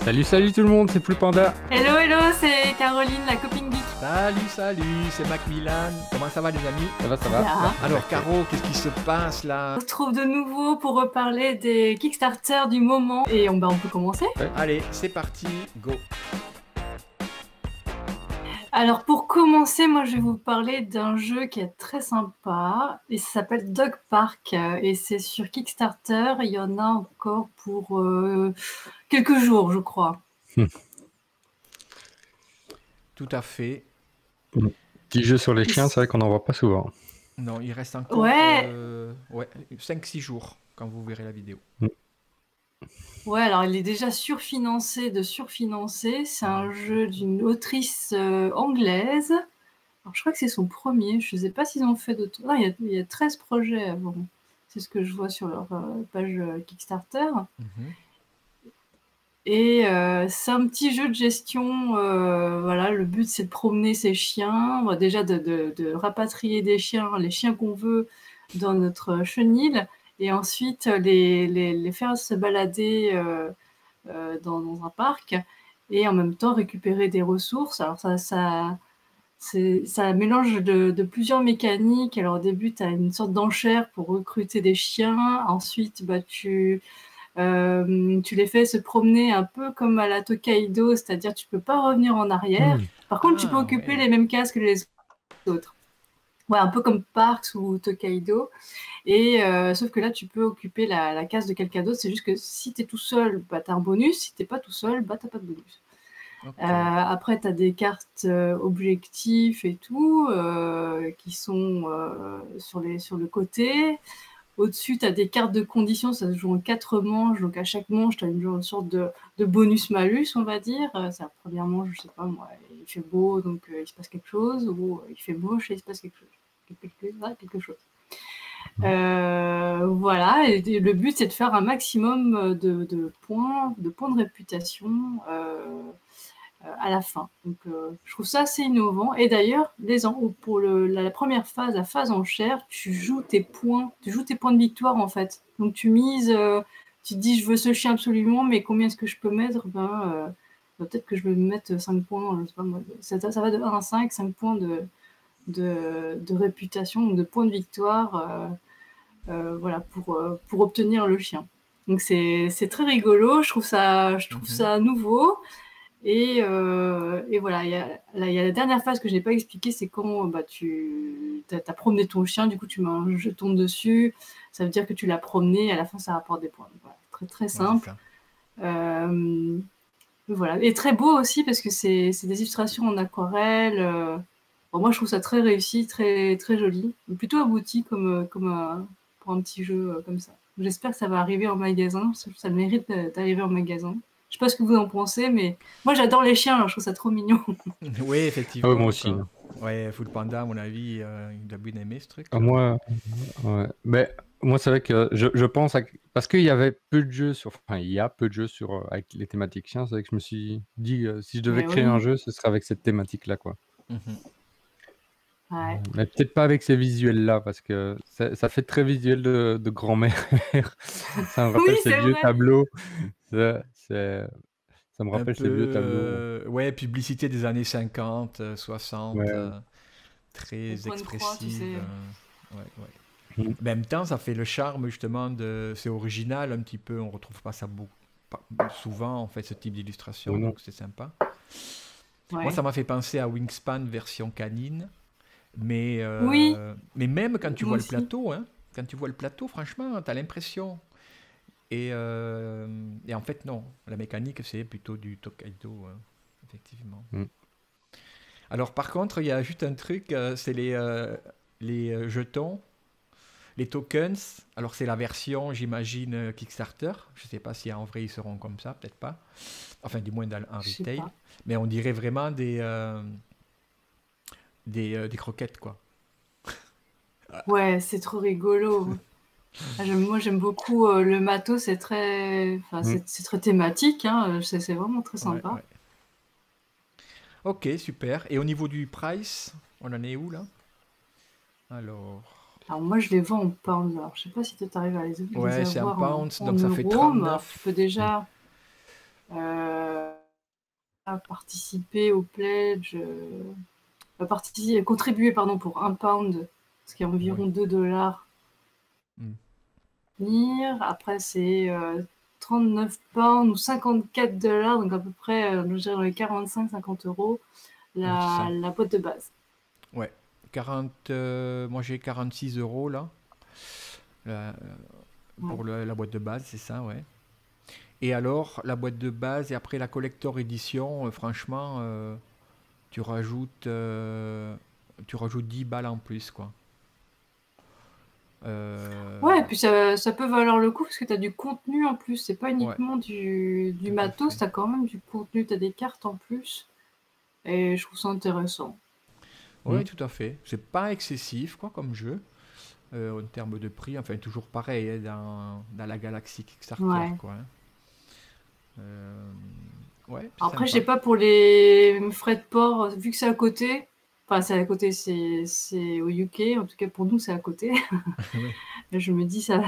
Salut, salut tout le monde, c'est Plus Panda. Hello, hello, c'est Caroline, la copine geek. Salut, c'est Macmillan. Comment ça va les amis? Ça va, ça va. Bien. Alors Caro, qu'est-ce qui se passe là? On se retrouve de nouveau pour reparler des Kickstarter du moment. Et on peut commencer. Allez, c'est parti, go. Alors pour commencer, moi je vais vous parler d'un jeu qui est très sympa. Et ça s'appelle Dog Park. Et c'est sur Kickstarter. Il y en a encore pour quelques jours, je crois. Tout à fait. Petit jeu sur les chiens, c'est vrai qu'on n'en voit pas souvent. Non, il reste encore Ouais. 5-6 jours quand vous verrez la vidéo. Ouais, alors il est déjà surfinancé de surfinancé. C'est un jeu d'une autrice anglaise. Alors, je crois que c'est son premier. Je ne sais pas s'ils ont fait d'autres. Non, il y a 13 projets avant. C'est ce que je vois sur leur page Kickstarter. Mhm. Et c'est un petit jeu de gestion. Voilà, le but, c'est de promener ses chiens. Bon, déjà, de rapatrier des chiens, les chiens qu'on veut, dans notre chenil. Et ensuite, les faire se balader dans un parc. Et en même temps, récupérer des ressources. Alors, ça mélange de plusieurs mécaniques. Alors au début, tu as une sorte d'enchère pour recruter des chiens. Ensuite, tu les fais se promener un peu comme à la Tokaido, c'est-à-dire tu peux pas revenir en arrière. Par contre, tu peux occuper ouais. les mêmes cases que les autres. Ouais, un peu comme Parks ou Tokaido. Et sauf que là, tu peux occuper la case de quelqu'un d'autre. C'est juste que si tu es tout seul, tu as un bonus. Si tu n'es pas tout seul, tu n'as pas de bonus. Ok. Après, tu as des cartes objectifs et tout qui sont sur le côté. Au-dessus, tu as des cartes de conditions, ça se joue en 4 manches. Donc, à chaque manche, tu as une sorte de bonus-malus, on va dire. C'est la première manche, je sais pas moi, il fait beau, donc il se passe quelque chose. Ou il fait moche et il se passe quelque chose. Quelque chose. Voilà, et le but, c'est de faire un maximum de points de réputation à la fin. Donc, je trouve ça assez innovant. Et d'ailleurs, pour la première phase, la phase en chair, tu joues tes points de victoire en fait. Donc, tu mises, tu te dis, je veux ce chien absolument, mais combien est-ce que je peux mettre? Peut-être que je vais mettre 5 points. Je sais pas, moi, ça va de 1 à 5 points de réputation, donc de points de victoire, voilà, pour obtenir le chien. Donc, c'est très rigolo. Je trouve ça nouveau. Et voilà, il y a la dernière phase que je n'ai pas expliquée, c'est quand tu as promené ton chien, du coup tu mets un jeton dessus, ça veut dire que tu l'as promené, à la fin ça rapporte des points. Voilà, très très Ouais, simple. Voilà. Et très beau aussi parce que c'est des illustrations en aquarelle. Bon, moi je trouve ça très réussi, très, très joli, plutôt abouti pour un petit jeu comme ça. J'espère que ça va arriver en magasin, ça mérite d'arriver en magasin. Je sais pas ce que vous en pensez, mais moi j'adore les chiens, alors je trouve ça trop mignon. Oui, Ah ouais, effectivement. moi aussi. Ouais, Full Panda, à mon avis, il doit bien aimer ce truc. Ah, moi, ouais. Mais moi, c'est vrai que je pense, parce qu'il y avait peu de jeux enfin, il y a peu de jeux avec les thématiques chiens, c'est vrai que je me suis dit, si je devais Mais créer un oui, jeu, ce serait avec cette thématique-là, quoi. Mhm. ouais. Mais peut-être pas avec ces visuels-là, parce que ça fait très visuel de grand-mère. Ça me Oui, rappelle ces c'est vieux vrai. tableaux. C'est- c'est- Ça me Un rappelle peu, ces vieux tableaux. ouais, publicité des années 50, 60, Ouais. Au très point de croix, tu expressive. sais. Ouais, ouais. Mm. En même temps, ça fait le charme justement de. C'est original un petit peu, on retrouve pas ça souvent en fait ce type Oh d'illustration, non. donc c'est sympa. Moi, Ouais. ça m'a fait penser à Wingspan version canine, Oui, mais même quand tu moi vois le aussi. plateau, hein, quand tu vois le plateau, franchement, t'as l'impression. Et en fait, non, la mécanique c'est plutôt du Tokaido, effectivement. Mm. Alors par contre, il y a juste un truc, c'est les jetons. Les tokens, alors c'est la version, j'imagine, Kickstarter. Je ne sais pas si en vrai ils seront comme ça, peut-être pas. Enfin, du moins en Je sais retail. pas. Mais on dirait vraiment des croquettes, quoi. Ouais, c'est trop rigolo. Moi, j'aime beaucoup le matos, enfin, Mm. c'est très thématique, hein, c'est vraiment très Ouais, sympa. ouais. Ok, super. Et au niveau du price, on en est où là? Alors. Alors moi, je les vends en pounds. Alors, je sais pas si tu arrives à les Ouais, c'est en avoir pounds, en donc ça fait euros, mais alors, tu 39. peux déjà. À participer au pledge, contribuer pardon, pour 1 pound, ce qui est environ 2 dollars. Après, c'est 39 pounds ou 54 dollars, donc à peu près dans les 45-50 euros, la boîte de base. Ouais, moi j'ai 46 euros là, pour la boîte de base, c'est ça, ouais. Et alors, la boîte de base et après la collector edition, franchement, tu rajoutes 10 balles en plus, quoi. Ouais, et puis ça peut valoir le coup parce que tu as du contenu en plus. C'est pas uniquement du matos, tu as quand même du contenu, tu as des cartes en plus. Et je trouve ça intéressant. Oui, tout à fait. C'est pas excessif, quoi, comme jeu, en termes de prix. Enfin, toujours pareil, hein, dans la galaxie Kickstarter, quoi. Après, je sais pas pour les frais de port, vu que c'est à côté. Enfin, c'est à côté, c'est au UK. En tout cas, pour nous, c'est à côté. Je me dis, ça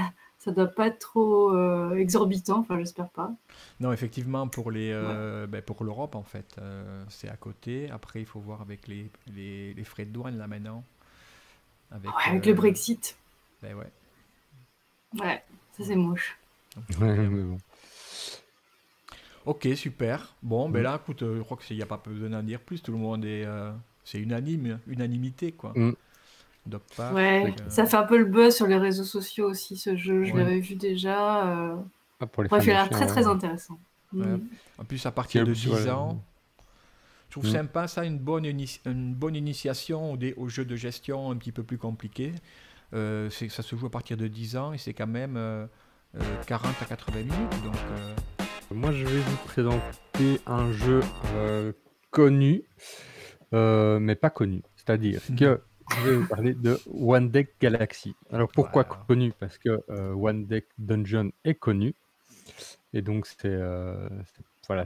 doit pas être trop exorbitant. Enfin, j'espère pas. Non, effectivement, pour pour l'Europe, en fait, c'est à côté. Après, il faut voir avec les frais de douane, là, maintenant. Avec le Brexit. Ben ouais. Ouais, ça, c'est moche. Ouais, mais bon. Ok, super. Bon, ben là, écoute, je crois qu'il n'y a pas besoin d'en dire plus. Tout le monde est... c'est unanimité, quoi. Ouais, ça fait un peu le buzz sur les réseaux sociaux aussi, ce jeu. Je l'avais vu déjà. Bref, il a l'air très, très intéressant. En plus, à partir de 10 ans, je trouve sympa, ça, une bonne initiation aux jeux de gestion un petit peu plus compliqués. Ça se joue à partir de 10 ans et c'est quand même 40 à 80 minutes. Donc, moi, je vais vous présenter un jeu connu, mais pas connu. C'est-à-dire que je vais vous parler de One Deck Galaxy. Alors, pourquoi connu? Parce que One Deck Dungeon est connu. Et donc, c'est pas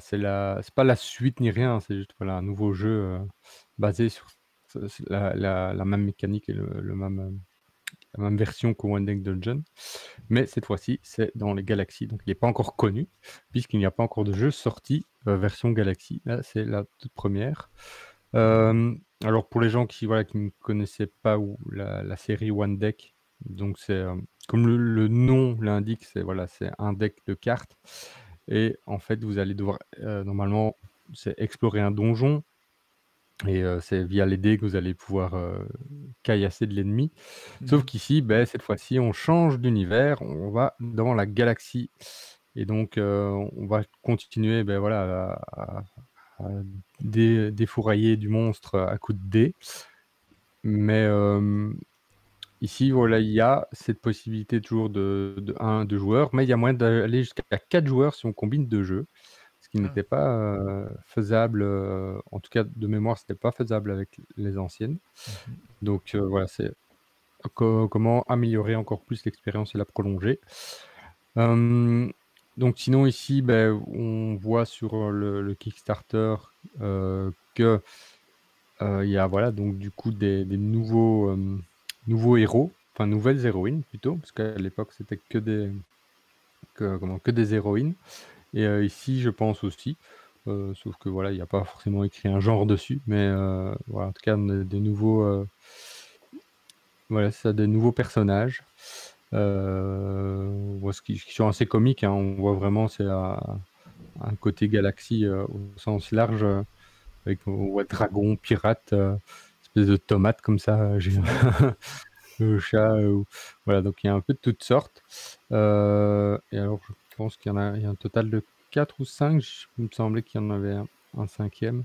la suite ni rien, c'est juste un nouveau jeu basé sur la même mécanique et la même version que One Deck Dungeon. Mais cette fois-ci, c'est dans les galaxies. Donc, il n'est pas encore connu, puisqu'il n'y a pas encore de jeu sorti version Galaxy. Là, c'est la toute première. Alors, pour les gens qui ne connaissaient pas la série One Deck, donc c'est comme le nom l'indique, c'est un deck de cartes. Et en fait, vous allez devoir, normalement, c'est explorer un donjon. Et c'est via les dés que vous allez pouvoir caillasser de l'ennemi. Sauf qu'ici, cette fois-ci, on change d'univers, on va dans la galaxie. Et donc, on va continuer à défourailler du monstre à coups de dés. Mais ici, il y a cette possibilité toujours de 2 joueurs, mais il y a moyen d'aller jusqu'à 4 joueurs si on combine 2 jeux. Ce qui n'était pas faisable, en tout cas de mémoire, c'était pas faisable avec les anciennes. Donc c'est comment améliorer encore plus l'expérience et la prolonger. Donc sinon ici, on voit sur le Kickstarter que il y a donc du coup des nouveaux héros, enfin nouvelles héroïnes plutôt, parce qu'à l'époque c'était que des héroïnes. Et ici, je pense aussi, sauf que il n'y a pas forcément écrit un genre dessus, mais en tout cas, on a des nouveaux, des nouveaux personnages, qui sont assez comiques, hein. On voit vraiment, c'est un côté galaxie au sens large, on voit dragon, pirate, espèce de tomate comme ça, le chat, donc il y a un peu de toutes sortes. Et alors, je pense qu'il y a un total de 4 ou 5, il me semblait qu'il y en avait un 5e.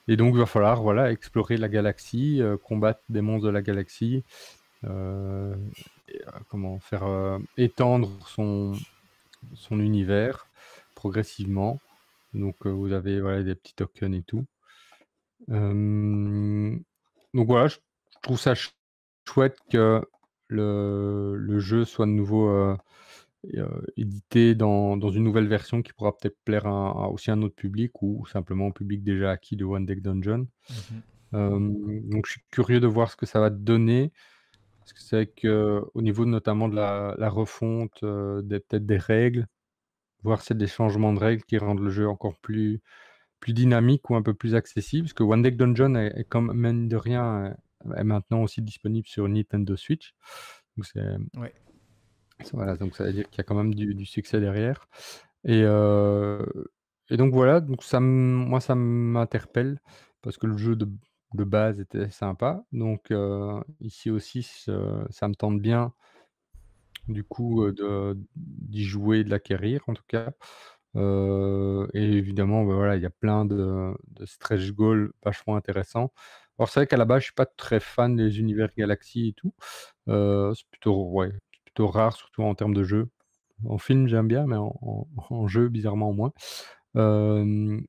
Et donc, il va falloir explorer la galaxie, combattre des monstres de la galaxie, comment faire étendre son univers progressivement. Donc, vous avez des petits tokens et tout. Donc voilà, je trouve ça chouette que le jeu soit de nouveau édité dans une nouvelle version qui pourra peut-être plaire aussi à un autre public ou simplement au public déjà acquis de One Deck Dungeon. Donc je suis curieux de voir ce que ça va donner, parce que c'est vrai qu'au niveau notamment de la refonte, peut-être des règles, voir s'il y a des changements de règles qui rendent le jeu encore plus dynamique ou un peu plus accessible. Parce que One Deck Dungeon est comme mine de rien est maintenant aussi disponible sur Nintendo Switch. Donc Ouais. voilà, donc ça veut dire qu'il y a quand même du succès derrière. Et, et donc voilà, donc moi ça m'interpelle parce que le jeu de base était sympa. Donc ici aussi, ça me tente bien du coup d'y jouer, de l'acquérir en tout cas. Et évidemment, bah, voilà, il y a plein de stretch goals vachement intéressants. Alors c'est vrai qu'à la base, je suis pas très fan des univers Galaxy et tout. C'est plutôt rare, surtout en termes de jeu. En film, j'aime bien, mais en jeu, bizarrement moins. Hem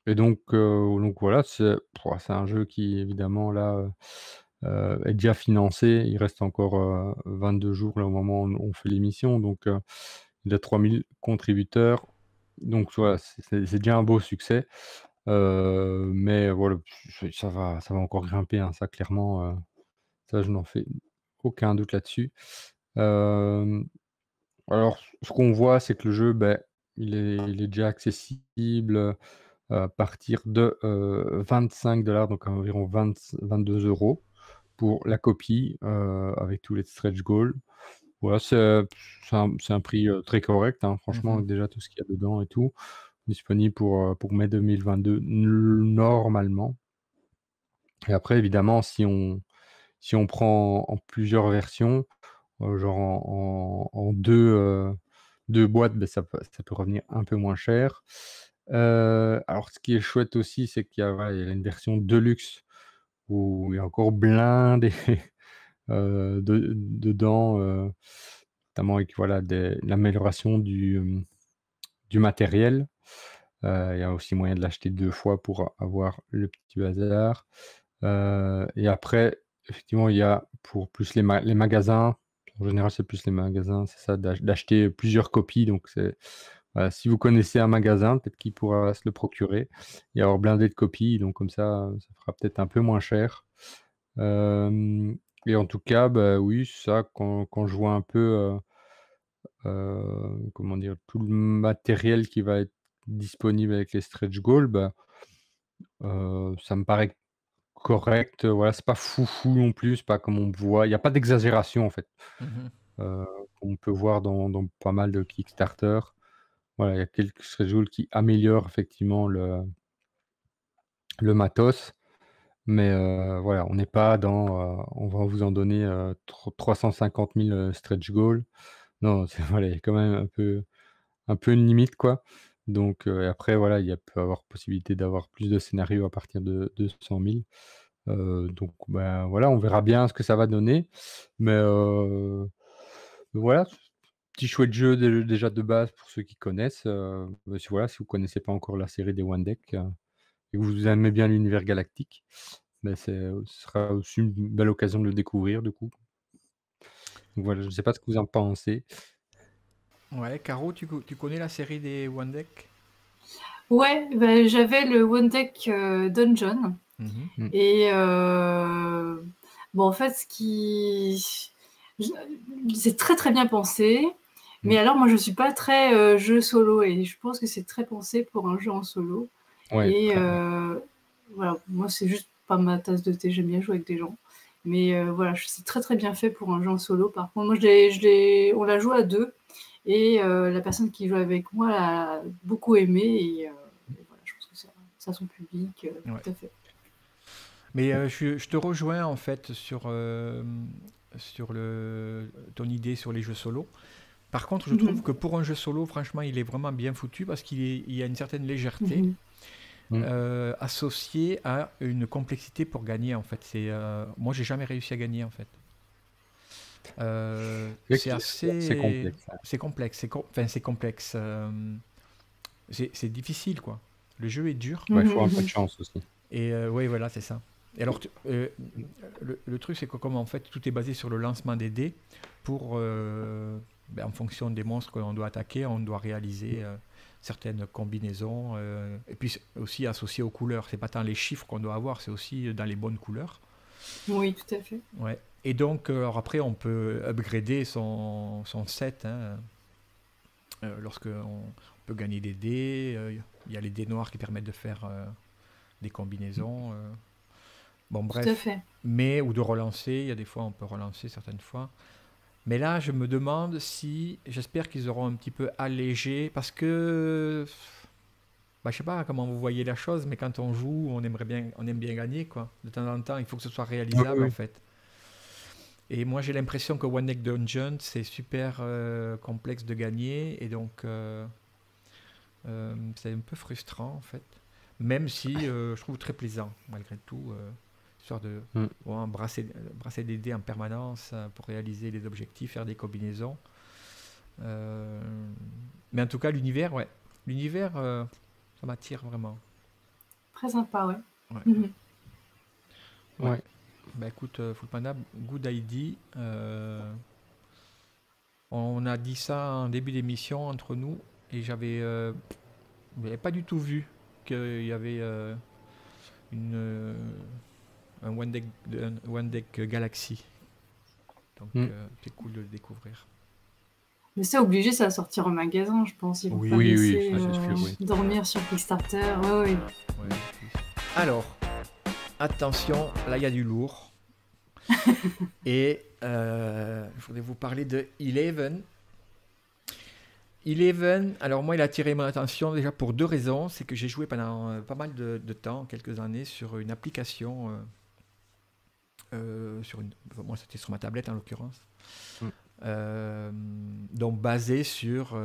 Et donc voilà, c'est un jeu qui évidemment là, est déjà financé. Il reste encore, 22 jours là au moment où on fait l'émission, donc il a 3000 contributeurs. Donc voilà, c'est déjà un beau succès. Mais voilà, ça va encore grimper, hein, ça clairement, ça je n'en fais aucun doute là-dessus. Hem, alors ce qu'on voit, c'est que le jeu, il est déjà accessible, à partir de, 25 $, donc environ 22 € pour la copie, avec tous les stretch goals. Voilà, c'est un prix, très correct, hein, franchement, Mhm. avec déjà tout ce qu'il y a dedans et tout. Disponible pour mai 2022 normalement. Et après évidemment si on prend en plusieurs versions, genre en 2 boîtes, ça peut revenir un peu moins cher. Alors ce qui est chouette aussi, c'est qu'il y a voilà, il y a une version deluxe où il y a encore blindé, dedans, notamment avec voilà l'amélioration du matériel. Il y a aussi moyen de l'acheter 2 fois pour avoir le petit bazar. Et après, effectivement, il y a pour plus les magasins, en général, c'est plus les magasins, c'est ça, d'acheter plusieurs copies. Donc voilà, si vous connaissez un magasin, peut-être qu'il pourra se le procurer et avoir blindé de copies. Donc comme ça fera peut-être un peu moins cher. Hem Et en tout cas, oui, ça, quand je vois un peu, comment dire? Tout le matériel qui va être disponible avec les stretch goals, ça me paraît correct, voilà, c'est pas foufou non plus, c'est pas comme on voit il y a pas d'exagération en fait, Mhm. heu, qu'on peut voir dans pas mal de Kickstarter. Voilà, il y a quelques schedules qui améliorent effectivement le matos, mais voilà, on n'est pas dans, on va vous en donner, 350 000, stretch goals. Non, c'est voilà, il y a quand même un peu une limite quoi, donc et après voilà, il y a peut avoir possibilité d'avoir plus de scénarios à partir de 200 000. Donc voilà, on verra bien ce que ça va donner. Mais voilà, petit chouette jeu déjà de base pour ceux qui connaissent, si voilà, si vous connaissez pas encore la série des One Deck, et que vous aimez bien l'univers galactique, ce sera aussi une belle occasion de le découvrir du coup. Donc voilà, je ne sais pas ce que vous en pensez? Ouais, Caro, tu connais la série des One Deck? Ouais, j'avais le One Deck Dungeon. Mhm. Mmh. Et bon, en fait, c'est très très bien pensé. Mais Mmh. alors, moi, je suis pas très jeu solo et je pense que c'est très pensé pour un jeu en solo. Ouais, Et très, voilà, moi, c'est juste pas ma tasse de thé. J'aime bien jouer avec des gens. Mais voilà, c'est très très bien fait pour un jeu en solo. Par contre, moi, on l'a joué à deux. Et la personne qui joue avec moi a beaucoup aimé. Et voilà, je pense que ça a son public, Ouais. tout à fait. Mais je te rejoins en fait sur ton idée sur les jeux solo. Par contre, je trouve Mhm. que pour un jeu solo, franchement, il est vraiment bien foutu parce il y a une certaine légèreté Mhm. mmh. associée à une complexité pour gagner en fait. Moi, j'ai jamais réussi à gagner en fait. C'est C'est assez, complexe, hein. c'est complexe, enfin c'est complexe. C'est difficile quoi. Le jeu est dur Ouais, il Mhm, faut un peu de mhm. chance aussi. et oui voilà c'est ça. Et alors le truc c'est que comme en fait tout est basé sur le lancement des dés pour en fonction des monstres qu'on doit attaquer, on doit réaliser certaines combinaisons et puis aussi associé aux couleurs. C'est pas tant les chiffres qu'on doit avoir, c'est aussi dans les bonnes couleurs. Oui, tout à fait. Ouais. Et donc alors après on peut upgrader son set. Hein. lorsqu'on peut gagner des dés. Il y a les dés noirs qui permettent de faire des combinaisons. Bon, Tout à bref. fait. Mais, ou de relancer. Il y a des fois, on peut relancer certaines fois. Mais là, je me demande si... J'espère qu'ils auront un petit peu allégé. Parce que... Bah, je sais pas comment vous voyez la chose, mais quand on joue, on aime bien gagner, quoi. De temps en temps, il faut que ce soit réalisable, Oui. en fait. Et moi, j'ai l'impression que One Deck Dungeon, c'est super complexe de gagner. Et donc, c'est un peu frustrant, en fait. Même si je trouve très plaisant, malgré tout. Histoire de brasser des dés en permanence pour réaliser les objectifs, faire des combinaisons. Mais en tout cas, l'univers, ouais. L'univers, ça m'attire vraiment. Très sympa, ouais. Ouais. Mhm. Ouais. Bah écoute, Full Panda, good idea. On a dit ça en début d'émission entre nous et j'avais pas du tout vu qu'il y avait un One Deck Galaxy. Donc c'est cool de le découvrir. Mais c'est obligé, ça va sortir au magasin, je pense. Ils vont Oui, pas oui, laisser ça, c'est sûr, oui. dormir sur Kickstarter. Ouais, ouais. Ouais. Alors, attention, là il y a du lourd. Et je voudrais vous parler de Eleven. Eleven, alors moi il a attiré mon attention déjà pour deux raisons. C'est que j'ai joué pendant pas mal de temps, quelques années, sur une application, moi c'était sur ma tablette en l'occurrence, donc basée sur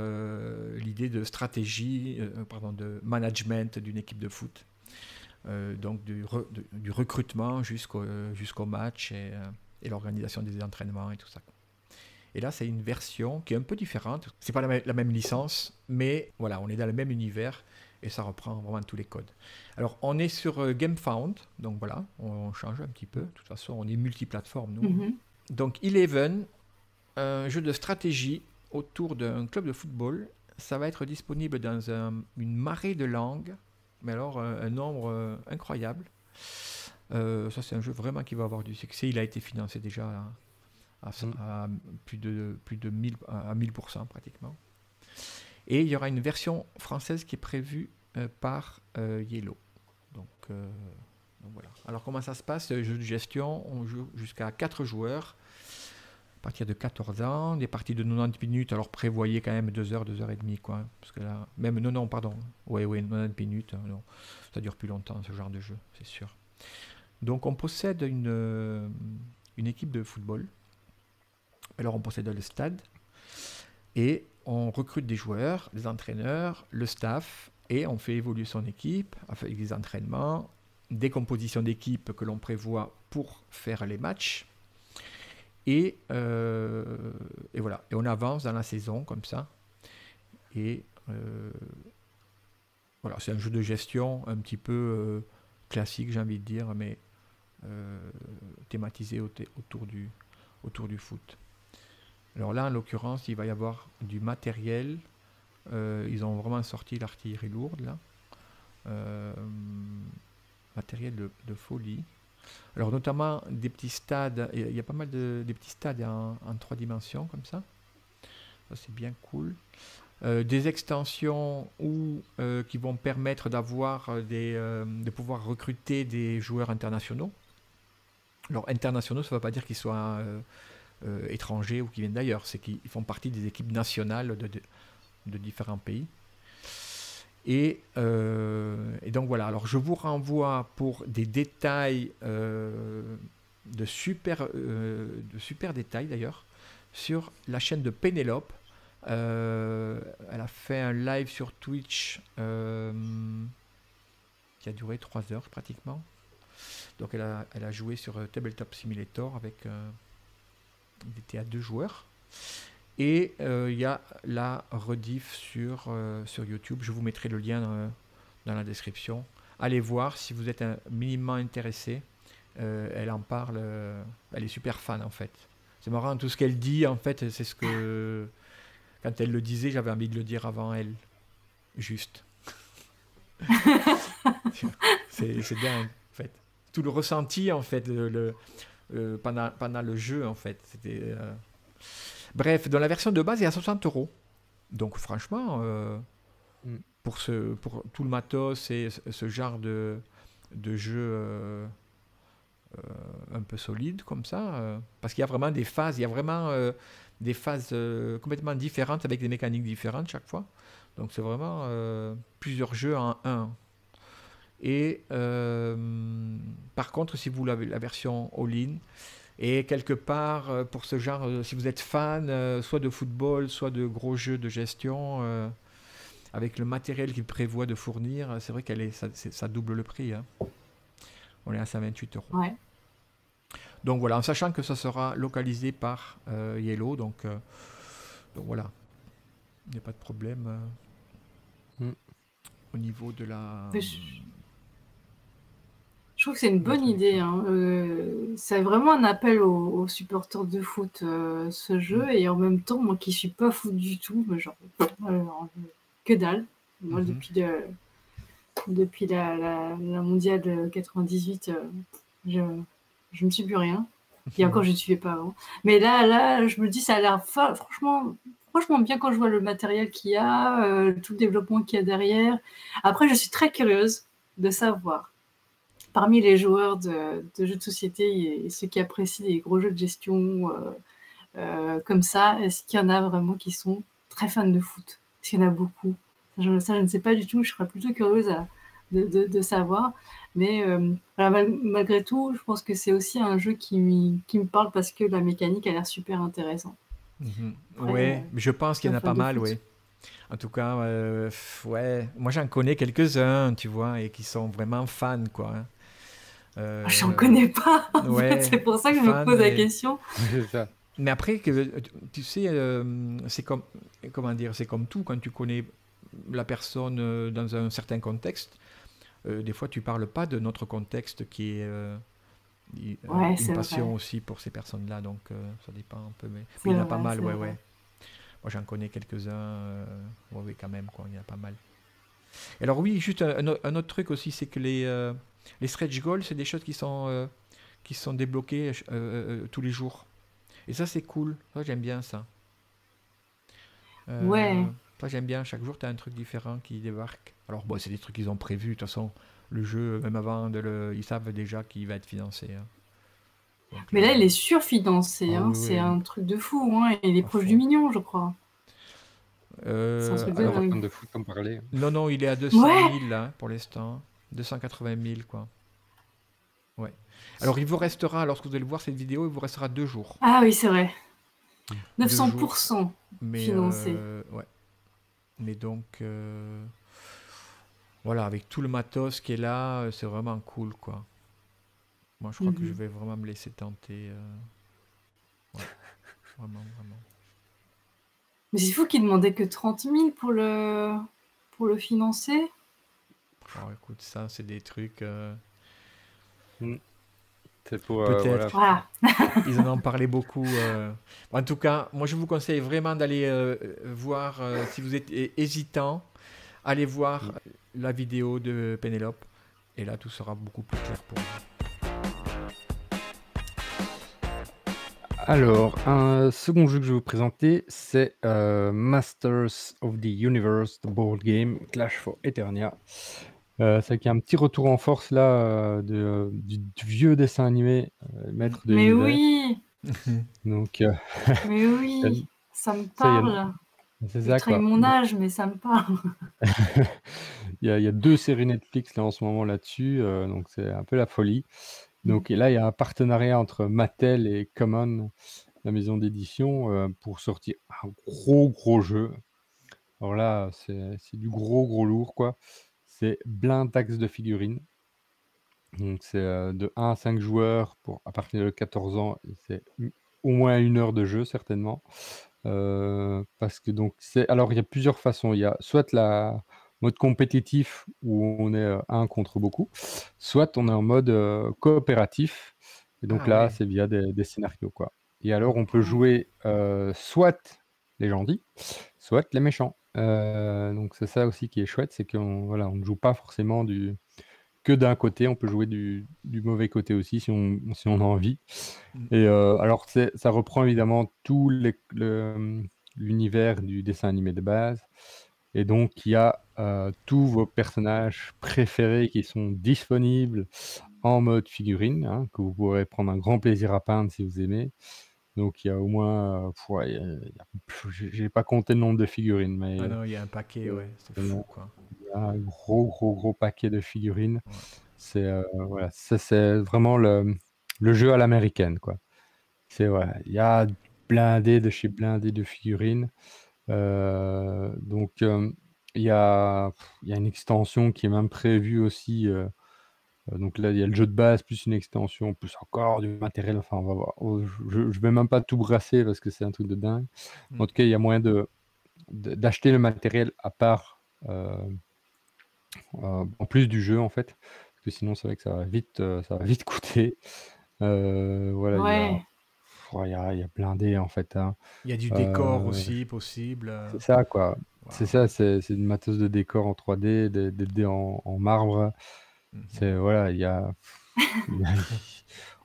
l'idée de stratégie, de management d'une équipe de foot. Donc du recrutement jusqu'au match et l'organisation des entraînements et tout ça. Et là, c'est une version qui est un peu différente. C'est pas la même licence, mais voilà, on est dans le même univers et ça reprend vraiment tous les codes. Alors, on est sur GameFound, donc voilà, on change un petit peu. De toute façon, on est multiplateforme, nous. Mhm. Donc, Eleven, un jeu de stratégie autour d'un club de football. Ça va être disponible dans une marée de langues, mais alors un nombre incroyable. Ça, c'est un jeu vraiment qui va avoir du succès. Il a été financé déjà à plus de 1000% pratiquement. Et il y aura une version française qui est prévue par Yellow. Donc voilà. Alors comment ça se passe? Jeu de gestion, on joue jusqu'à 4 joueurs à partir de 14 ans, des parties de 90 minutes, alors prévoyez quand même 2 heures, 2 heures et demie, quoi. Parce que là, même, non, pardon. Ouais, 90 minutes, non. Ça dure plus longtemps, ce genre de jeu, c'est sûr. Donc on possède une équipe de football. Alors on possède le stade et on recrute des joueurs, des entraîneurs, le staff et on fait évoluer son équipe avec des entraînements, des compositions d'équipe que l'on prévoit pour faire les matchs et voilà. Et on avance dans la saison comme ça et voilà, c'est un jeu de gestion un petit peu classique, j'ai envie de dire, mais thématisé autour du foot. Alors là, en l'occurrence, il va y avoir du matériel. Ils ont vraiment sorti l'artillerie lourde, là. Matériel de folie. Alors, notamment des petits stades. Il y a pas mal des petits stades en 3 dimensions, comme ça. Ça, c'est bien cool. Des extensions qui vont permettre d'avoir de pouvoir recruter des joueurs internationaux. Alors, internationaux, ça ne veut pas dire qu'ils soient... étrangers ou qui viennent d'ailleurs, c'est qu'ils font partie des équipes nationales de différents pays. Et donc voilà, alors je vous renvoie pour des détails, de super détails d'ailleurs, sur la chaîne de Pénélope. Elle a fait un live sur Twitch qui a duré 3 heures pratiquement. Donc elle a joué sur Tabletop Simulator avec... il était à 2 joueurs et il y a la rediff sur YouTube. Je vous mettrai le lien dans la description. Allez voir si vous êtes un minimum intéressé. Elle en parle, elle est super fan en fait. C'est marrant, tout ce qu'elle dit en fait, c'est ce que quand elle le disait, j'avais envie de le dire avant elle. Juste. c'est dingue en fait. Tout le ressenti en fait, pendant le jeu en fait. C'était bref, dans la version de base il y a 60 €. Donc franchement, Mm. pour tout le matos et ce genre de jeu un peu solide comme ça, parce qu'il y a vraiment des phases, il y a vraiment des phases complètement différentes avec des mécaniques différentes chaque fois. Donc c'est vraiment plusieurs jeux en un. Et par contre, si vous avez la version all-in, et quelque part, pour ce genre, si vous êtes fan, soit de football, soit de gros jeux de gestion, avec le matériel qu'il prévoit de fournir, c'est vrai ça double le prix, hein. On est à 128 euros. Ouais. Donc voilà, en sachant que ça sera localisé par Yellow, donc voilà, il n'y a pas de problème Mm. au niveau de la... Mais je trouve que c'est une de la bonne idée, traduction. hein. C'est vraiment un appel aux supporters de foot, ce jeu. Et en même temps, moi qui suis pas foot du tout, mais genre, que dalle. Moi, Mhm. depuis la mondiale de 98, je ne suis plus rien. Et encore, je ne suivais pas avant. Mais là, je me dis, ça a l'air franchement bien quand je vois le matériel qu'il y a, tout le développement qu'il y a derrière. Après, je suis très curieuse de savoir, parmi les joueurs de jeux de société et ceux qui apprécient les gros jeux de gestion comme ça, est-ce qu'il y en a vraiment qui sont très fans de foot? Est-ce qu'il y en a beaucoup? Ça, je ne sais pas du tout. Je serais plutôt curieuse de savoir. Mais voilà, malgré tout, je pense que c'est aussi un jeu qui me parle parce que la mécanique a l'air super intéressante. Mhm. Après, Ouais, je pense qu'il y pas en a pas fan de mal, foot. ouais. En tout cas, ouais, moi j'en connais quelques-uns, tu vois, et qui sont vraiment fans, quoi, hein. J'en Euh, connais pas, en fait. ouais, C'est pour ça que je me fans, pose la question. C'est ça. mais après, tu sais, c'est comme, comment dire, c'est comme tout, quand tu connais la personne dans un certain contexte, des fois tu parles pas de notre contexte qui est Ouais, une c'est passion vrai. aussi pour ces personnes-là, donc ça dépend un peu, mais oui, C'est il y en a pas vrai, mal, c'est ouais, vrai. ouais. Moi j'en connais quelques-uns, ouais, oui, quand même, quoi, il y en a pas mal. Et alors oui, juste un autre truc aussi, c'est que les stretch goals, c'est des choses qui sont débloquées tous les jours. Et ça, c'est cool. Ça, j'aime bien ça. Ouais. Euh, Ça, j'aime bien. Chaque jour, tu as un truc différent qui débarque. Alors, bon, c'est des trucs qu'ils ont prévus. De toute façon, le jeu, même avant ils savent déjà qu'il va être financé, hein. Donc Mais là, là, il est surfinancé, Ah hein. oui, C'est oui, un truc de fou, hein. Il est à proche du fond. million, je crois. C'est un truc de pour Alors, les dingue. fans de foot comme parler. non, non, il est à 200 Ouais! 000 là, pour l'instant. 280 000, quoi. Ouais. Alors, il vous restera, lorsque vous allez voir cette vidéo, il vous restera 2 jours. Ah oui, c'est vrai. Mm. 2 jours, 900% mais financé. ouais. Mais donc, voilà, avec tout le matos qui est là, c'est vraiment cool, quoi. Moi, je crois que je Mhm. vais vraiment me laisser tenter. Ouais, vraiment, vraiment. Mais c'est fou qu'il demandait que 30 000 pour le financer. Oh, écoute, ça, c'est des trucs. Mm. C'est pour, voilà. Peut-être. Voilà. Ils en ont parlé beaucoup. En tout cas, moi, je vous conseille vraiment d'aller voir, si vous êtes hésitant, allez voir Mm. la vidéo de Pénélope. Et là, tout sera beaucoup plus clair pour vous. Alors, un second jeu que je vais vous présenter, c'est Masters of the Universe, the board game Clash for Eternia. C'est qu'il y a un petit retour en force là du vieux dessin animé Maître de Mais l'univers. oui! Donc, Mais oui! Ça me ça, parle. c'est Je ça trahis quoi. mon âge, mais ça me parle. Il y a 2 séries Netflix là en ce moment là-dessus, donc c'est un peu la folie. Mhm. Donc, et là, il y a un partenariat entre Mattel et Common, la maison d'édition, pour sortir un gros jeu. Alors là, c'est du gros lourd, quoi. C'est Blindax de figurines. Donc c'est de 1 à 5 joueurs à partir de 14 ans. Et c'est au moins 1 heure de jeu, certainement. Parce que donc alors il y a plusieurs façons. Il y a soit la mode compétitif où on est 1 contre beaucoup, soit on est en mode coopératif. Et donc Ah là, ouais, c'est via des scénarios, quoi. Et alors, on peut Ouais. jouer soit les gentils, soit les méchants. Donc c'est ça aussi qui est chouette, c'est qu'on voilà, on ne joue pas forcément que d'un côté, on peut jouer du mauvais côté aussi si on a envie. mm, Et alors ça reprend évidemment l'univers du dessin animé de base. Et donc, il y a tous vos personnages préférés qui sont disponibles en mode figurine, hein, que vous pourrez prendre un grand plaisir à peindre si vous aimez. Donc, il y a au moins, ouais, j'ai pas compté le nombre de figurines, Ah mais non, il y a un paquet, ouais, c'est il y fou, quoi. a un gros paquet de figurines. Ouais. C'est voilà, ça c'est vraiment le jeu à l'américaine, quoi. C'est voilà, il y a blindé de chez blindé de figurines. Donc il y a une extension qui est même prévue aussi. Donc là, il y a le jeu de base plus une extension, plus encore du matériel. Enfin, on va voir. Oh, je vais même pas tout brasser parce que c'est un truc de dingue. En tout cas, il y a moyen d'acheter le matériel à part, en plus du jeu en fait, parce que sinon c'est vrai que ça va vite coûter. Voilà, Ouais. il y a blindé en fait, hein. Il y a du décor Euh, aussi possible. c'est ça quoi. Waouh. C'est ça, c'est une matos de décor en 3D, des dés en marbre. C'est voilà, il y a,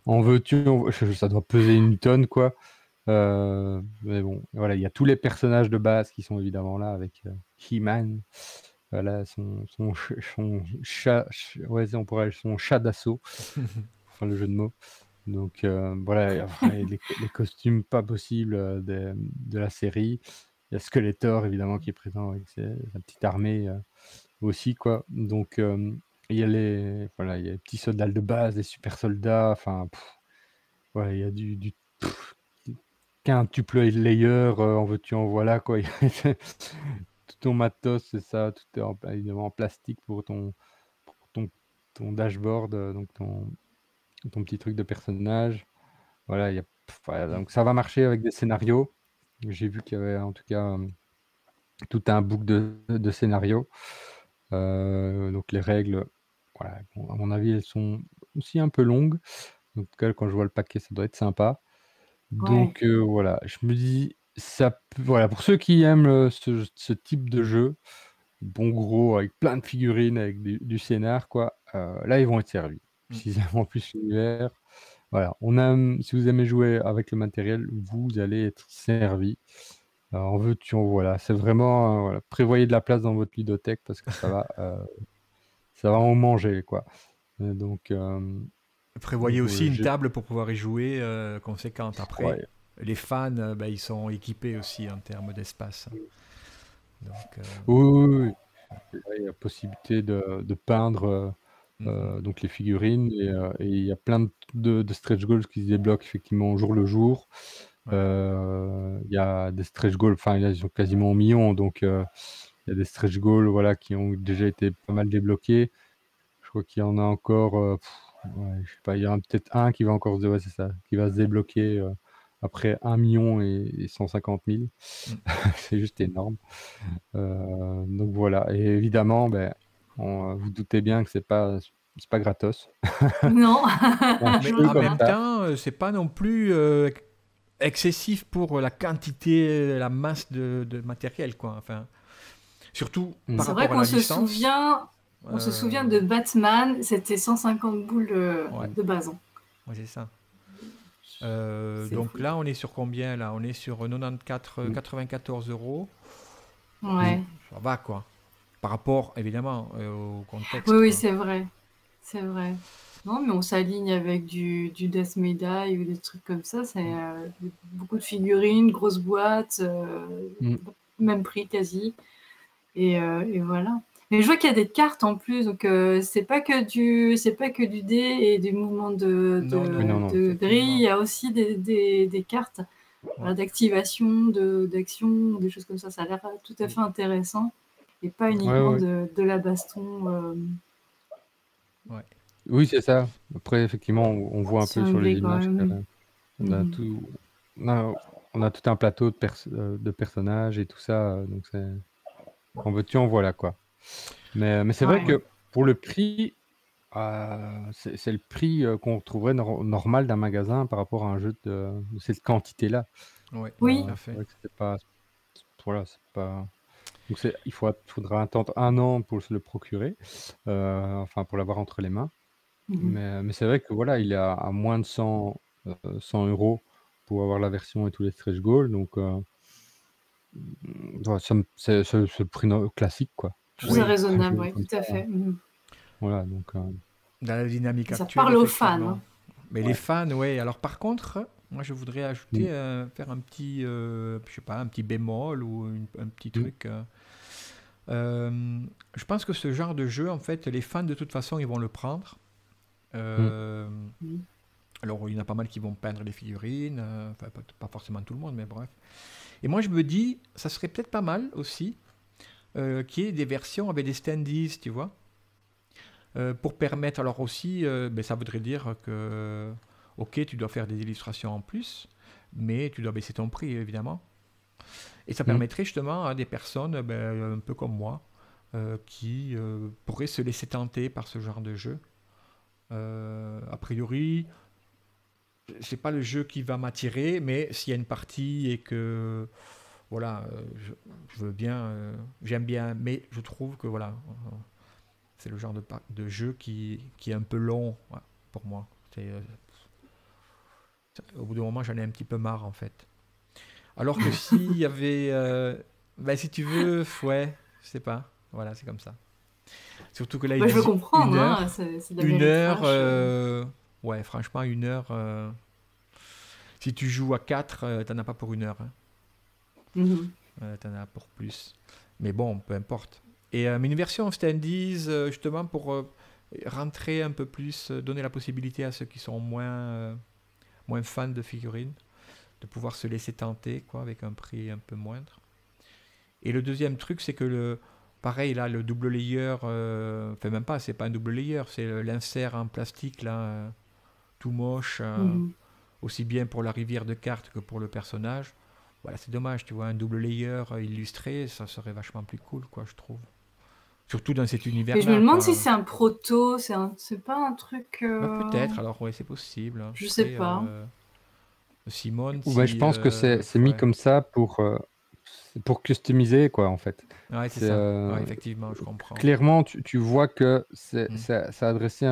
en veux-tu, ça doit peser une tonne quoi. Mais bon, voilà, il y a tous les personnages de base qui sont évidemment là avec He-Man. Voilà, son chat, ouais, on pourrait son chat d'assaut, enfin le jeu de mots. Donc voilà, et après, les costumes pas possibles de la série. Il y a Skeletor évidemment qui est présent avec sa petite armée aussi quoi. Donc il y a voilà, il y a les petits soldats de base, les super soldats. Enfin, ouais, il y a du quintuple layer, en veux-tu en voilà quoi. Tout ton matos, c'est ça, tout est évidemment en plastique pour ton, ton dashboard, donc ton petit truc de personnage. Voilà, voilà, donc ça va marcher avec des scénarios. J'ai vu qu'il y avait en tout cas tout un book de scénarios. Donc les règles, voilà, bon, à mon avis, elles sont aussi un peu longues. En tout cas, quand je vois le paquet, ça doit être sympa. Donc voilà, je me dis, voilà, pour ceux qui aiment ce type de jeu, bon gros, avec plein de figurines, avec du scénar, quoi, là, ils vont être servis. S'ils aiment en plus l'univers, voilà, si vous aimez jouer avec le matériel, vous allez être servi. En veux-tu, en voilà. C'est vraiment, voilà, prévoyez de la place dans votre ludothèque parce que ça va en manger, quoi. Donc, Prévoyez aussi une j'ai- table pour pouvoir y jouer conséquente après. ouais. Les fans, bah, ils sont équipés aussi en termes d'espace. Donc, Oui. Il y a possibilité de peindre donc les figurines et il y a plein de stretch goals qui se débloquent effectivement au jour le jour. Ouais. Il y a des stretch goals, enfin ils sont quasiment en millions, donc il y a des stretch goals voilà, qui ont déjà été pas mal débloqués. Je crois qu'il y en a encore, ouais, je sais pas, il y en a peut-être un qui va encore ouais, c'est ça, qui va se débloquer après 1 million et 150 000. C'est juste énorme. Donc voilà, et évidemment, ben, vous doutez bien que c'est pas gratos. Non, Un mais je jeu vois en comme même bien. ça, temps, c'est pas non plus excessif pour la quantité, la masse de matériel, quoi. Enfin, surtout par C'est vrai rapport à qu'on la se licence. souvient, on se souvient de Batman, c'était 150 boules Ouais. de base. Hein. Ouais, c'est ça. C'est Donc fou. là, on est sur combien là? On est sur 94, 94 euros. Ouais. Ça va, quoi. Par rapport, évidemment, au contexte, Oui, quoi. c'est vrai. C'est vrai. Non, mais on s'aligne avec du Death May Die ou des trucs comme ça. C'est beaucoup de figurines, grosses boîtes, même prix quasi. Et voilà. Mais je vois qu'il y a des cartes en plus, donc c'est pas que du dé et du mouvement de Non, non, non, grille. effectivement. Il y a aussi des cartes voilà, d'activation, d'action, des choses comme ça. Ça a l'air tout à fait intéressant et pas uniquement ouais. de la baston Ouais. Oui, c'est ça. Après, effectivement, on voit un sur peu une sur les grille quand images même. on a tout, on a tout un plateau de personnages et tout ça, donc en veux-tu, en voilà, quoi. Mais c'est vrai Ouais. que pour le prix, c'est le prix qu'on retrouverait normal d'un magasin par rapport à un jeu de cette quantité-là. Ouais, Oui. tout à C'est fait. vrai que c'était pas, voilà, c'est pas. Donc faudra attendre 1 an pour se le procurer, enfin pour l'avoir entre les mains. Mais c'est vrai que voilà, il est à moins de 100 € pour avoir la version et tous les stretch goals. Donc Ouais, c'est le prix classique, quoi. Je trouve ça Oui, Un raisonnable, jeu oui, comme tout à ça, fait. Mhm. voilà, donc dans la dynamique Et ça actuelle, parle aux fans, effectivement. hein. Mais les ouais. fans, ouais. Alors par contre, moi je voudrais ajouter, Mmh. faire un petit, je sais pas, un petit bémol ou un petit Mmh. truc. Je pense que ce genre de jeu, en fait, les fans de toute façon, ils vont le prendre. Mmh. Euh, Mhm. alors il y en a pas mal qui vont peindre les figurines, enfin pas forcément tout le monde, mais bref. Et moi je me dis, ça serait peut-être pas mal aussi qu'il y ait des versions avec des standees, tu vois. Pour permettre, alors aussi, ben, ça voudrait dire que, ok, tu dois faire des illustrations en plus, mais tu dois baisser ton prix, évidemment. Et ça Mmh. permettrait justement à des personnes, ben, un peu comme moi, qui pourraient se laisser tenter par ce genre de jeu. A priori, c'est pas le jeu qui va m'attirer, mais s'il y a une partie et que, voilà, je veux bien, j'aime bien, mais je trouve que, voilà, c'est le genre de jeu qui est un peu long, ouais, pour moi. Au bout d'un moment, j'en ai un petit peu marre, en fait. Alors que s'il y avait... ben, si tu veux, ouais, je sais pas. Voilà, c'est comme ça. Surtout que là, ils Bah, je veux disent une comprendre, hein, heure. c'est de la Une heure... méritage. ouais, franchement, une heure... si tu joues à 4, t'en as pas pour une heure, hein. Mhm. T'en as pour plus. Mais bon, peu importe. Et mais une version standees, justement, pour rentrer un peu plus, donner la possibilité à ceux qui sont moins fans de figurines, de pouvoir se laisser tenter, quoi, avec un prix un peu moindre. Et le deuxième truc, c'est que pareil, là, le double layer, enfin même pas, c'est pas un double layer, c'est l'insert en plastique, là, tout moche, Mhm. aussi bien pour la rivière de cartes que pour le personnage. Voilà, c'est dommage, tu vois, un double layer illustré, ça serait vachement plus cool, quoi, je trouve. Surtout dans cet Mais je me univers-là, demande si quoi. c'est un proto, c'est pas un truc. Bah, peut-être, alors, ouais, c'est possible, hein. Je sais Après, pas. Simone, Ouais, je si... pense que c'est mis ouais. comme ça pour customiser, quoi, en fait. Ouais, c'est C'est ça. Ouais, effectivement, je comprends. clairement, tu vois que Hmm. c'est adressé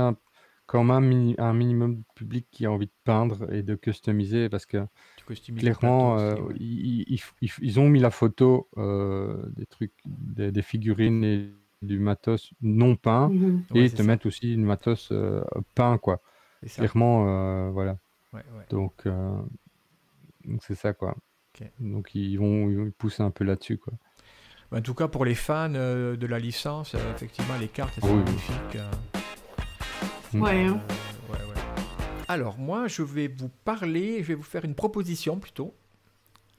quand même à un minimum de public qui a envie de peindre et de customiser, parce que Tu customises le plateau clairement, aussi, ouais. ils ont mis la photo des trucs, des figurines et du matos non peint, Mhm. et Ouais, ils c'est te ça. mettent aussi du matos peint, quoi. C'est ça. Clairement, voilà. Ouais, ouais. Donc c'est ça, quoi. Ok. Donc ils pousser un peu là-dessus, quoi. En tout cas, pour les fans de la licence, effectivement, les cartes elles Ah sont oui, oui. magnifiques. Mm. Ouais, hein. Ouais, ouais. Alors, moi, je vais vous parler, je vais vous faire une proposition plutôt.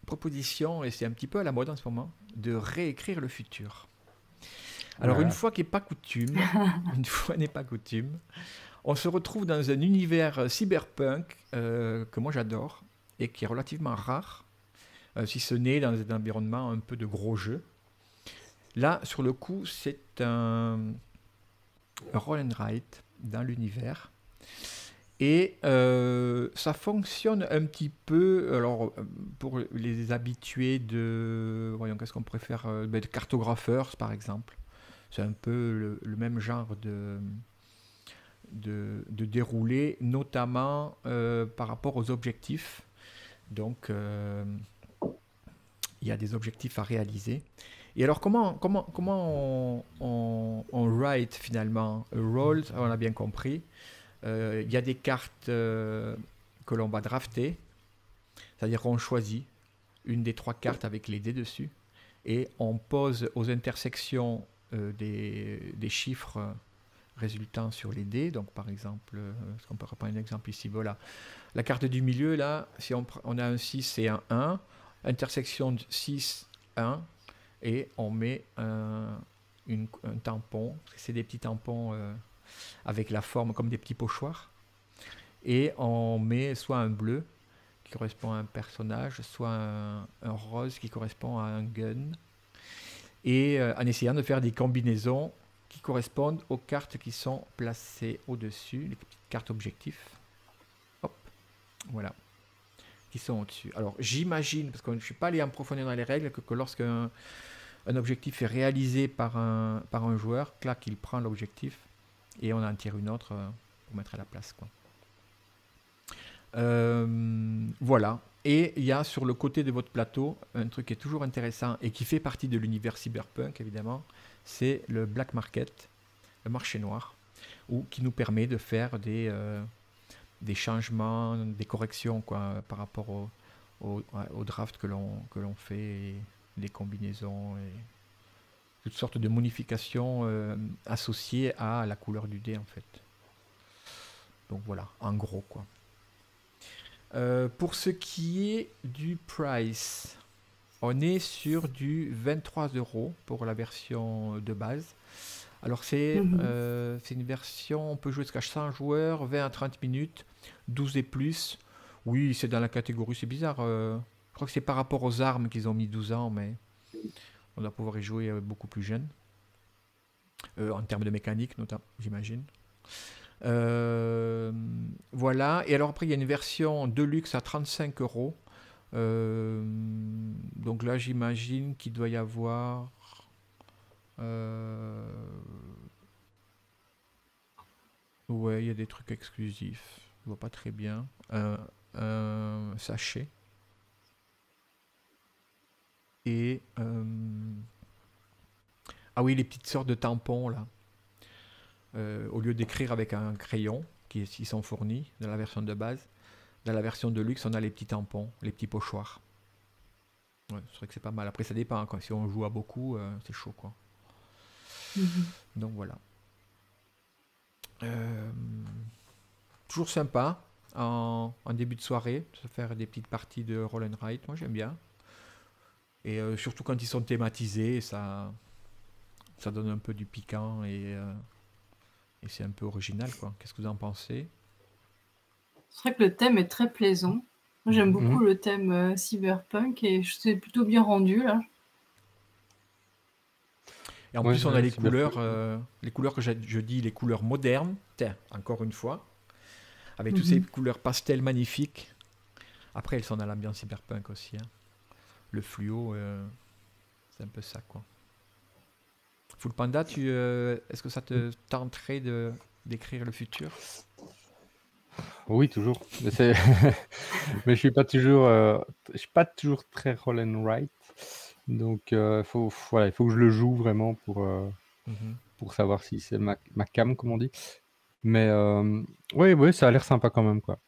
Proposition, et c'est un petit peu à la mode en ce moment, de réécrire le futur. Alors, Voilà. une fois n'est pas coutume, on se retrouve dans un univers cyberpunk que moi j'adore et qui est relativement rare, si ce n'est dans un environnement un peu de gros jeu. Là, sur le coup, c'est un roll and write dans l'univers. Et ça fonctionne un petit peu, alors pour les habitués de, voyons, qu'est-ce qu'on préfère, de cartographeurs par exemple. C'est un peu le même genre de déroulé, notamment par rapport aux objectifs. Donc, il y a des objectifs à réaliser. Et alors, comment on write finalement? Roll, on a bien compris. Il y a des cartes que l'on va drafter, c'est-à-dire qu'on choisit une des 3 cartes avec les dés dessus, et on pose aux intersections des chiffres résultant sur les dés. Donc par exemple, est-ce qu'on peut reprendre un exemple ici? Voilà. La carte du milieu, là, si on a un 6 et un 1, intersection de 6, 1, et on met un tampon, c'est des petits tampons avec la forme comme des petits pochoirs, et on met soit un bleu qui correspond à un personnage, soit un rose qui correspond à un gun, et en essayant de faire des combinaisons qui correspondent aux cartes qui sont placées au-dessus, les petites cartes objectifs. Hop, voilà, qui sont au-dessus. Alors j'imagine, parce que je ne suis pas allé en profondeur dans les règles, que lorsqu'un objectif est réalisé par un joueur, clac, il prend l'objectif et on en tire une autre pour mettre à la place, quoi. Voilà. Et il y a sur le côté de votre plateau un truc qui est toujours intéressant et qui fait partie de l'univers cyberpunk, évidemment, c'est le black market, le marché noir, qui nous permet de faire des changements, des corrections quoi, par rapport au draft que l'on fait, et des combinaisons et toutes sortes de modifications associées à la couleur du dé en fait. Donc voilà, en gros quoi. Pour ce qui est du price, on est sur du 23 € pour la version de base. Alors c'est une version, on peut jouer jusqu'à 100 joueurs, 20 à 30 minutes, 12 et plus. Oui, c'est dans la catégorie, c'est bizarre. Je crois que c'est par rapport aux armes qu'ils ont mis 12 ans, mais on doit pouvoir y jouer beaucoup plus jeune. En termes de mécanique, notamment, j'imagine. Voilà. Et alors après, il y a une version Deluxe à 35 €. Donc là, j'imagine qu'il doit y avoir... Ouais, il y a des trucs exclusifs. Je vois pas très bien. Un sachet. Et... Ah oui, les petites sortes de tampons, là. Au lieu d'écrire avec un crayon, qui sont fournis dans la version de base, dans la version de luxe, on a les petits tampons, les petits pochoirs. Ouais, c'est vrai que c'est pas mal. Après, ça dépend, quoi. Si on joue à beaucoup, c'est chaud, quoi. Donc voilà. Toujours sympa en début de soirée, se faire des petites parties de roll and write. Moi, j'aime bien. Et surtout quand ils sont thématisés, ça donne un peu du piquant et c'est un peu original, quoi. Qu'est-ce que vous en pensez? C'est vrai que le thème est très plaisant. Moi, j'aime beaucoup le thème cyberpunk et c'est plutôt bien rendu, là. Et en plus, on a les couleurs que je dis, les couleurs modernes, encore une fois, avec toutes ces couleurs pastel magnifiques. Après, elles sont dans l'ambiance cyberpunk aussi. Hein. Le fluo, c'est un peu ça, quoi. Full Panda, est-ce que ça te tenterait d'écrire le futur? Oui, toujours. Mais, mais je suis pas toujours très roll and write. Donc, il faut que je le joue vraiment pour savoir si c'est ma cam, comme on dit. Mais oui, ça a l'air sympa quand même, quoi.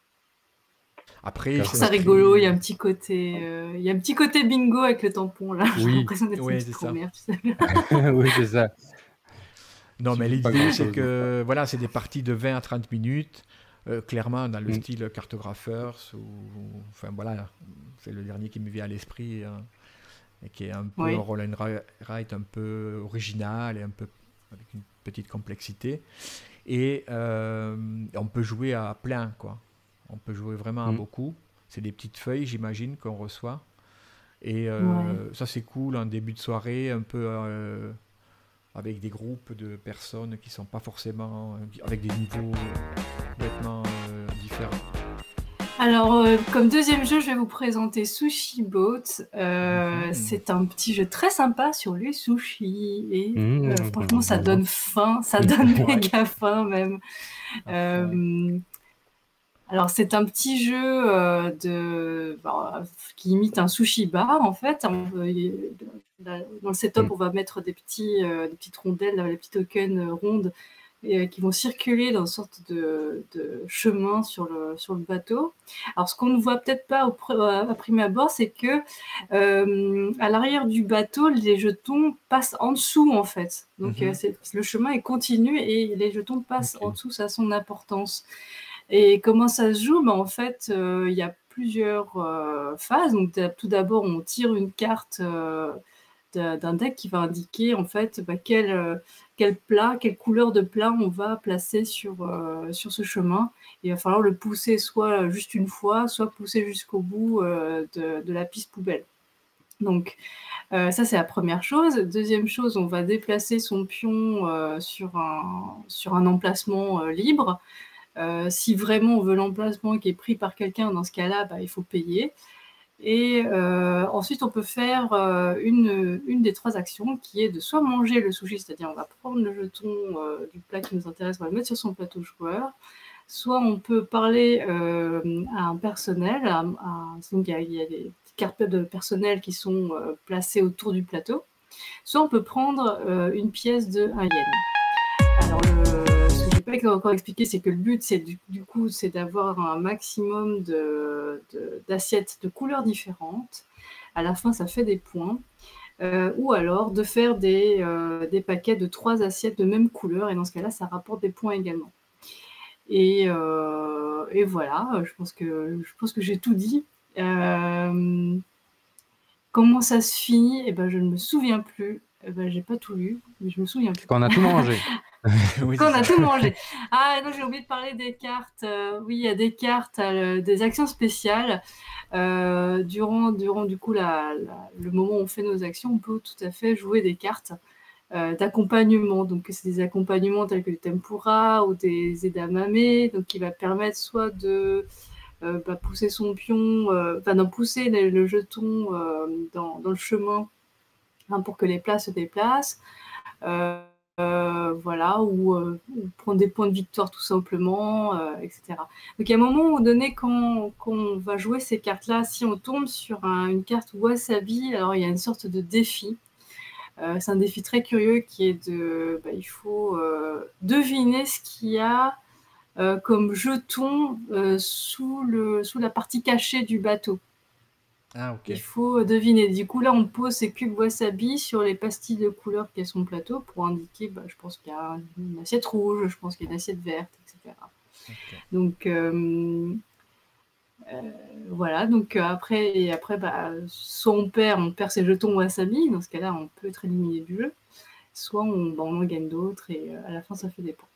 Après, c'est rigolo, il y a un petit côté bingo avec le tampon là. J'ai l'impression d'être une petite grand-mère, tu sais. Oui, c'est ça. Non, mais l'idée, c'est que voilà, c'est des parties de 20 à 30 minutes. Clairement, dans le style Cartographers, enfin voilà, c'est le dernier qui me vient à l'esprit, et qui est un peu roll and write, un peu original et un peu avec une petite complexité. Et on peut jouer à plein, quoi. On peut jouer vraiment à beaucoup. C'est des petites feuilles, j'imagine, qu'on reçoit. Et ça, c'est cool en début de soirée, un peu avec des groupes de personnes qui ne sont pas forcément avec des niveaux complètement différents. Alors, comme deuxième jeu, je vais vous présenter Sushi Boat. C'est un petit jeu très sympa sur les sushis. Et franchement, ça donne faim. Ça donne méga faim, même. Alors, c'est un petit jeu qui imite un sushi bar, en fait. Dans le setup, on va mettre des petites rondelles, des petits tokens rondes qui vont circuler dans une sorte de chemin sur le bateau. Alors, ce qu'on ne voit peut-être pas à prime abord, c'est que à l'arrière du bateau, les jetons passent en dessous, en fait. Donc, le chemin est continu et les jetons passent en dessous, ça a son importance. Et comment ça se joue? En fait, il y a plusieurs phases. Donc, tout d'abord, on tire une carte d'un deck qui va indiquer en fait quel couleur de plat on va placer sur ce chemin. Et il va falloir le pousser soit juste une fois, soit pousser jusqu'au bout de la piste poubelle. Donc, ça, c'est la première chose. Deuxième chose, on va déplacer son pion sur un emplacement libre. Si vraiment on veut l'emplacement qui est pris par quelqu'un, dans ce cas-là, il faut payer. Et ensuite, on peut faire une des trois actions qui est de soit manger le sushi, c'est-à-dire on va prendre le jeton du plat qui nous intéresse, on va le mettre sur son plateau joueur, soit on peut parler à un personnel, donc il y a des cartes de personnel qui sont placées autour du plateau, soit on peut prendre une pièce de 1 yen. Alors, ce que je n'ai pas encore expliqué, c'est que le but, c'est du coup, c'est d'avoir un maximum d'assiettes de couleurs différentes. À la fin, ça fait des points. Ou alors de faire des paquets de 3 assiettes de même couleur, et dans ce cas-là, ça rapporte des points également. Et voilà, je pense que j'ai tout dit. Comment ça se finit? Eh ben, je ne me souviens plus. Eh ben, j'ai pas tout lu, mais je me souviens plus. Quand on a tout mangé. Oui, Quand on c'est a ça. tout mangé. Ah non, j'ai oublié de parler des cartes. Oui, il y a des cartes, des actions spéciales. Durant du coup le moment où on fait nos actions, on peut tout à fait jouer des cartes d'accompagnement. Donc c'est des accompagnements tels que le tempura ou des edamame, donc qui va permettre soit de pousser son pion, d'en pousser le jeton dans le chemin, hein, pour que les plats se déplacent. Voilà, ou prendre des points de victoire tout simplement, etc. Donc il y a un moment donné, quand on va jouer ces cartes-là, si on tombe sur une carte wasabi, alors il y a une sorte de défi. C'est un défi très curieux qui est il faut deviner ce qu'il y a comme jeton sous la partie cachée du bateau. Ah, ok. Il faut deviner. Du coup, là, on pose ces cubes wasabi sur les pastilles de couleur qu'il y a sur le plateau pour indiquer, je pense qu'il y a une assiette rouge, je pense qu'il y a une assiette verte, etc. Ok. Donc, voilà. Donc, après, soit on perd ses jetons wasabi. Dans ce cas-là, on peut être éliminé du jeu. Soit on en gagne d'autres et à la fin, ça fait des points.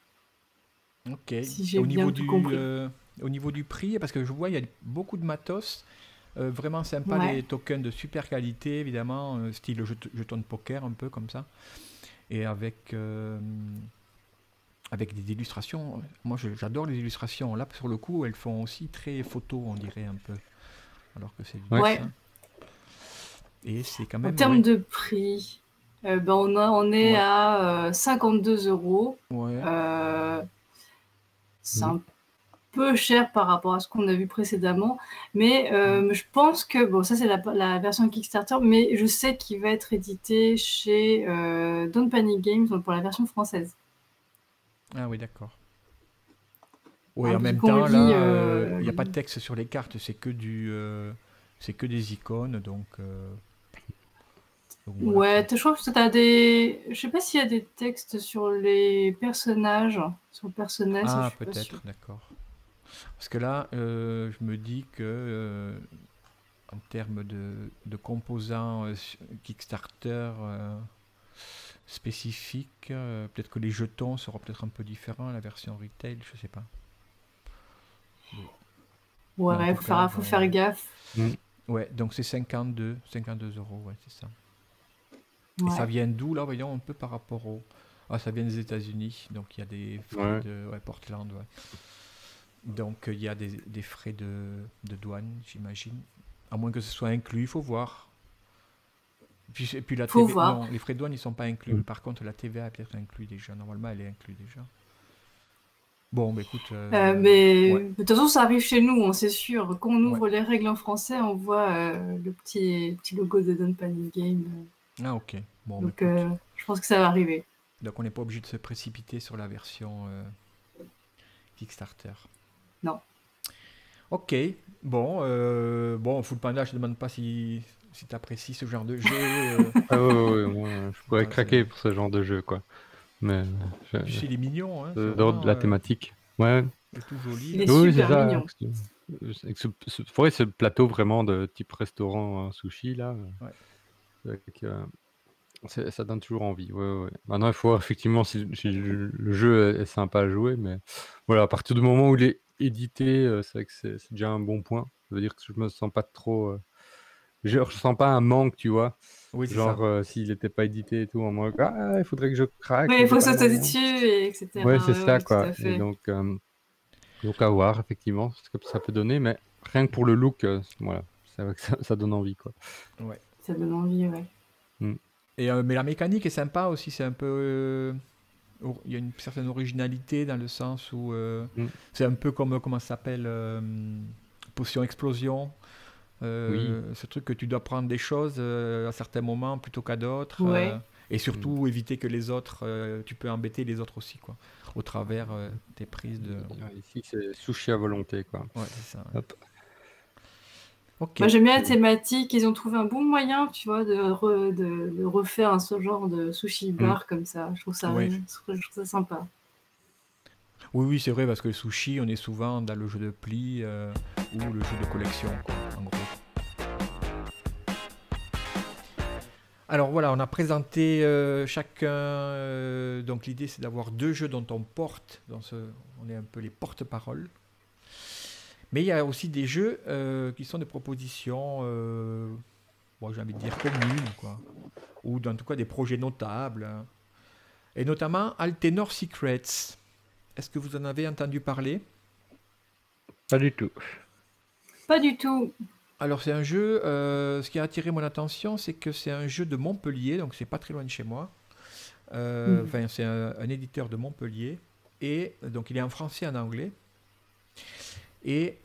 Ok. Si j'ai bien tout compris. Au niveau du prix, parce que je vois, il y a beaucoup de matos. Vraiment sympa, Ouais. des tokens de super qualité, évidemment, style jeton de poker, un peu comme ça. Et avec des illustrations. Moi, j'adore les illustrations. Là, sur le coup, elles font aussi très photo, on dirait un peu. Alors que c'est du Ouais. dessin. Et c'est quand En même. termes Ouais. de prix, on est Ouais. à 52 €. Ouais. C'est un peu cher par rapport à ce qu'on a vu précédemment, mais je pense que, ça c'est la version Kickstarter, mais je sais qu'il va être édité chez Don't Panic Games, donc pour la version française. Ah oui, d'accord. Oui, Hein, en même qu'on temps, lit, là, il n'y a pas de texte sur les cartes, c'est que des icônes, donc voilà, ouais, je crois que t'as des... Je sais pas s'il y a des textes sur les personnages, sur le personnage, ça, je Ah, suis pas sûre. peut-être, d'accord. Parce que là, je me dis que en termes de composants Kickstarter spécifiques, peut-être que les jetons seront peut-être un peu différents, la version retail, je sais pas. Mais en Ouais, tout cas, faut faire gaffe. ouais, donc c'est 52 €, ouais, c'est ça. Et ça Ouais. vient d'où là, voyons un peu par rapport au... Ah, ça vient des États-Unis, donc il y a des frais de... Ouais, Portland, ouais. Donc il y a des frais de douane, j'imagine. À moins que ce soit inclus, il faut voir. Et puis la Faut TVA, voir. non, les frais de douane ils sont pas inclus. Par contre, la TVA est peut-être inclus déjà. Normalement, elle est inclue déjà. Bon, bah écoute. Mais Ouais, de toute façon, ça arrive chez nous, hein, c'est sûr. Quand on ouais. ouvre les règles en français, on voit le petit logo de Don't Panic Game. Ah, ok. Bon, bah Donc, écoute. je pense que ça va arriver. Donc on n'est pas obligé de se précipiter sur la version Kickstarter. Non. Ok. Bon, Full Panda, je te demande pas si tu apprécies ce genre de jeu. Ah ouais, moi, je pourrais Attends, craquer pour ce genre de jeu, quoi. Mais Puis c'est les mignons, hein, c'est dans vraiment, la thématique. Ouais. il est tout joli Il là. est Oui, c'est super ça. mignon. Avec ce plateau vraiment de type restaurant sushi, là. Ouais. Avec, ça donne toujours envie. Ouais. Maintenant, il faut voir effectivement si le jeu est sympa à jouer, mais voilà, à partir du moment où il est édité, c'est vrai que c'est déjà un bon point. Ça veut dire que je me sens pas trop. Je sens pas un manque, tu vois. Oui, c'est Genre, ça. s'il n'était pas édité et tout, en mode, il faudrait que je craque, Oui, mais il j'ai faut pas les sauter moyens. dessus, et etc. Ouais, c'est ça, Ouais, tout quoi. à Et fait. donc à voir, effectivement, ce que ça peut donner, mais rien que pour le look, voilà, c'est vrai que ça donne envie, quoi. Ouais. Ça donne envie, ouais. Et, mais la mécanique est sympa aussi, c'est un peu il y a une certaine originalité dans le sens où Mm. c'est un peu comme, comment ça s'appelle, Potion Explosion. Oui. Ce truc que tu dois prendre des choses à certains moments plutôt qu'à d'autres. Ouais. Et surtout éviter que les autres, tu peux embêter les autres aussi, quoi, au travers tes prises de... Ouais, ici, c'est sushi à volonté, quoi. Ouais, c'est ça. Ouais. Hop. Ok. Moi, j'aime bien la thématique. Ils ont trouvé un bon moyen, tu vois, de refaire ce genre de sushi bar comme ça. Je trouve ça, Ouais. je trouve ça sympa. Oui, oui, c'est vrai, parce que le sushi, on est souvent dans le jeu de pli ou le jeu de collection, quoi, en gros. Alors voilà, on a présenté chacun. Donc l'idée, c'est d'avoir 2 jeux dont on porte. On est un peu les porte-paroles. Mais il y a aussi des jeux qui sont des propositions, bon, j'ai envie de dire communes, quoi. Ou en tout cas des projets notables. Et notamment Altenor Secrets. Est-ce que vous en avez entendu parler? Pas du tout. Pas du tout. Alors c'est un jeu, ce qui a attiré mon attention, c'est que c'est un jeu de Montpellier, donc c'est pas très loin de chez moi. Enfin, c'est un éditeur de Montpellier. Et donc il est en français et en anglais. Et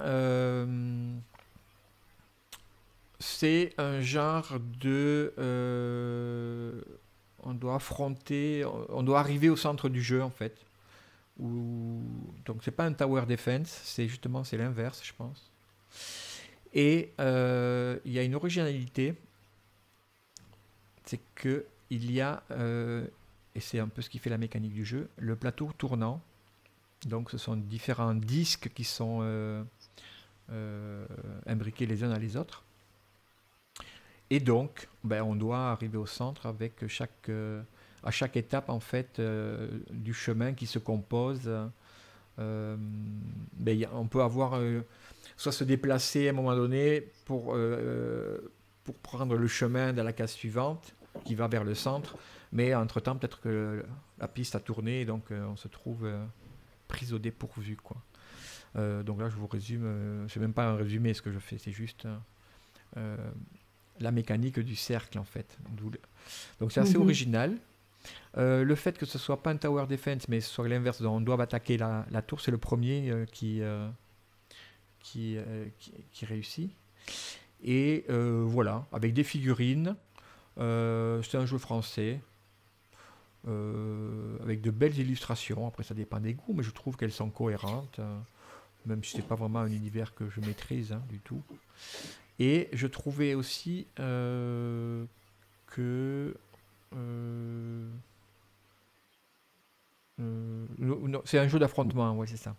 c'est un genre de... on doit affronter, on doit arriver au centre du jeu en fait. Donc c'est pas un tower defense, c'est l'inverse, je pense. Et il y a une originalité, c'est que il y a, et c'est un peu ce qui fait la mécanique du jeu, le plateau tournant. Donc ce sont différents disques qui sont imbriqués les uns dans les autres. Et donc, on doit arriver au centre avec à chaque étape en fait du chemin qui se compose. On peut avoir soit se déplacer à un moment donné pour prendre le chemin de la case suivante qui va vers le centre, mais entre-temps peut-être que la piste a tourné et donc on se trouve prise au dépourvu, quoi. Donc là je vous résume, c'est même pas un résumé ce que je fais, c'est juste la mécanique du cercle en fait. Donc c'est assez original. Le fait que ce soit pas un tower defense mais ce soit l'inverse, on doit attaquer la tour, c'est le premier qui réussit. Et voilà, avec des figurines. C'est un jeu français avec de belles illustrations. Après ça dépend des goûts, mais je trouve qu'elles sont cohérentes, même si c'est pas vraiment un univers que je maîtrise du tout. Et je trouvais aussi que non, c'est un jeu d'affrontement, ouais, c'est ça.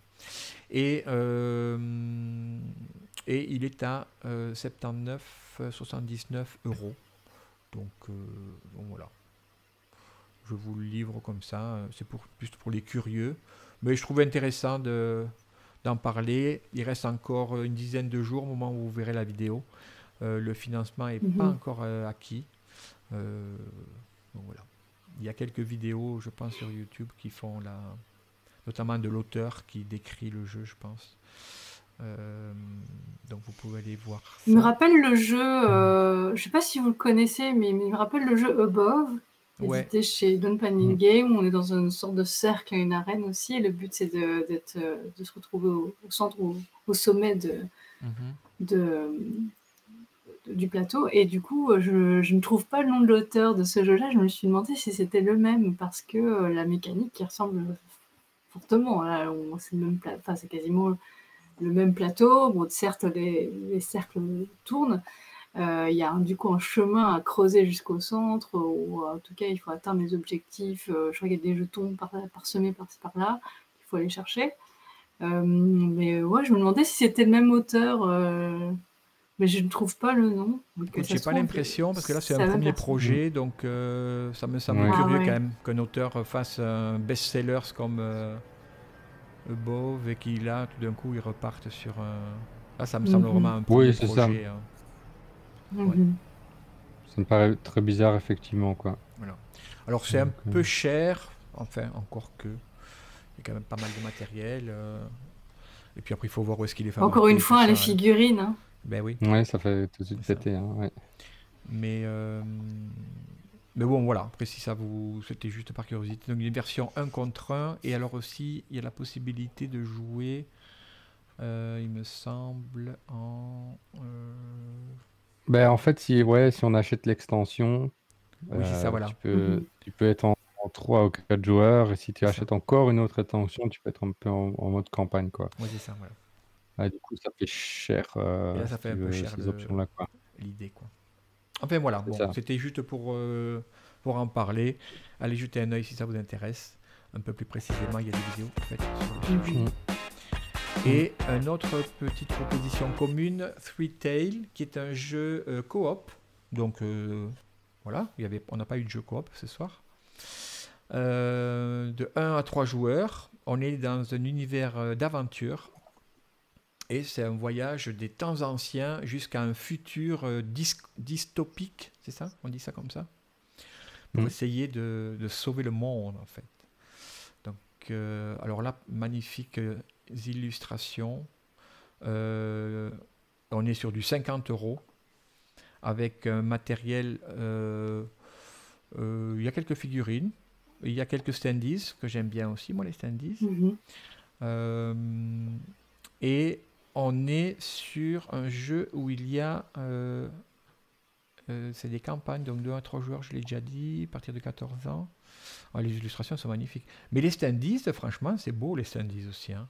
Et il est à 79,79 €. Donc voilà. Je vous le livre comme ça. C'est plus pour les curieux. Mais je trouvais intéressant d'en parler. Il reste encore une dizaine de jours au moment où vous verrez la vidéo. Le financement n'est pas encore acquis. Donc voilà. Il y a quelques vidéos, je pense, sur YouTube qui font notamment de l'auteur qui décrit le jeu, je pense. Donc vous pouvez aller voir ça. Il me rappelle le jeu, je ne sais pas si vous le connaissez, mais il me rappelle le jeu Above, édité chez Don't Panic Game, où on est dans une sorte de cercle, une arène aussi, et le but c'est de se retrouver au centre, au sommet du plateau. Et du coup, je ne trouve pas le nom de l'auteur de ce jeu-là. Je me suis demandé si c'était le même, parce que la mécanique qui ressemble fortement. Là, c'est quasiment le même plateau. Bon, certes, les cercles tournent. Il y a du coup un chemin à creuser jusqu'au centre, où en tout cas il faut atteindre les objectifs. Je crois qu'il y a des jetons parsemés par-ci par-là qu'il faut aller chercher. Mais ouais, je me demandais si c'était le même auteur. Mais je ne trouve pas le nom. J'ai pas l'impression, parce que là c'est un premier projet, donc ça me semble curieux quand même qu'un auteur fasse un best-seller comme Above et qu'il a tout d'un coup il reparte sur là ça me semble vraiment un premier projet. Ça me paraît très bizarre effectivement, quoi. Voilà. Alors c'est un peu cher, enfin encore que il y a quand même pas mal de matériel. Et puis après il faut voir où est-ce qu'il est fabriqué. Encore une fois, les figurines. Hein. Ben oui. Ouais, ça fait tout de suite péter. Hein, ouais. Mais Mais bon, voilà. Après, si ça vous... C'était juste par curiosité. Donc, une version 1 contre 1. Et alors aussi, il y a la possibilité de jouer, il me semble, en... Ben, en fait, si on achète l'extension, Oui, c'est ça, voilà. tu peux être en 3 ou 4 joueurs. Et si tu C'est ça. achètes encore une autre extension, tu peux être un peu en mode campagne, quoi. Oui, c'est ça, voilà. Ah, du coup, ça fait cher Et là, ça si fait tu un peu veux cher ces options-là, quoi. l'idée, quoi. Enfin, voilà. C'est Bon, ça. c'était juste pour en parler. Allez jeter un œil si ça vous intéresse. Un peu plus précisément, il y a des vidéos faites sur le sujet. Mm. Et une autre petite proposition commune, Three Tail, qui est un jeu coop. Donc voilà, on n'a pas eu de jeu coop ce soir. De 1 à 3 joueurs. On est dans un univers d'aventure. Et c'est un voyage des temps anciens jusqu'à un futur dystopique. C'est ça? On dit ça comme ça? Pour essayer de sauver le monde, en fait. Donc, alors là, magnifiques illustrations. On est sur du 50 € avec un matériel. Il y a quelques figurines, il y a quelques standees que j'aime bien aussi, moi, les standees. Et on est sur un jeu où il y a. C'est des campagnes, donc 2 à 3 joueurs, je l'ai déjà dit, à partir de 14 ans. Oh, les illustrations sont magnifiques. Mais les standees, franchement, c'est beau, les standees aussi. Hein.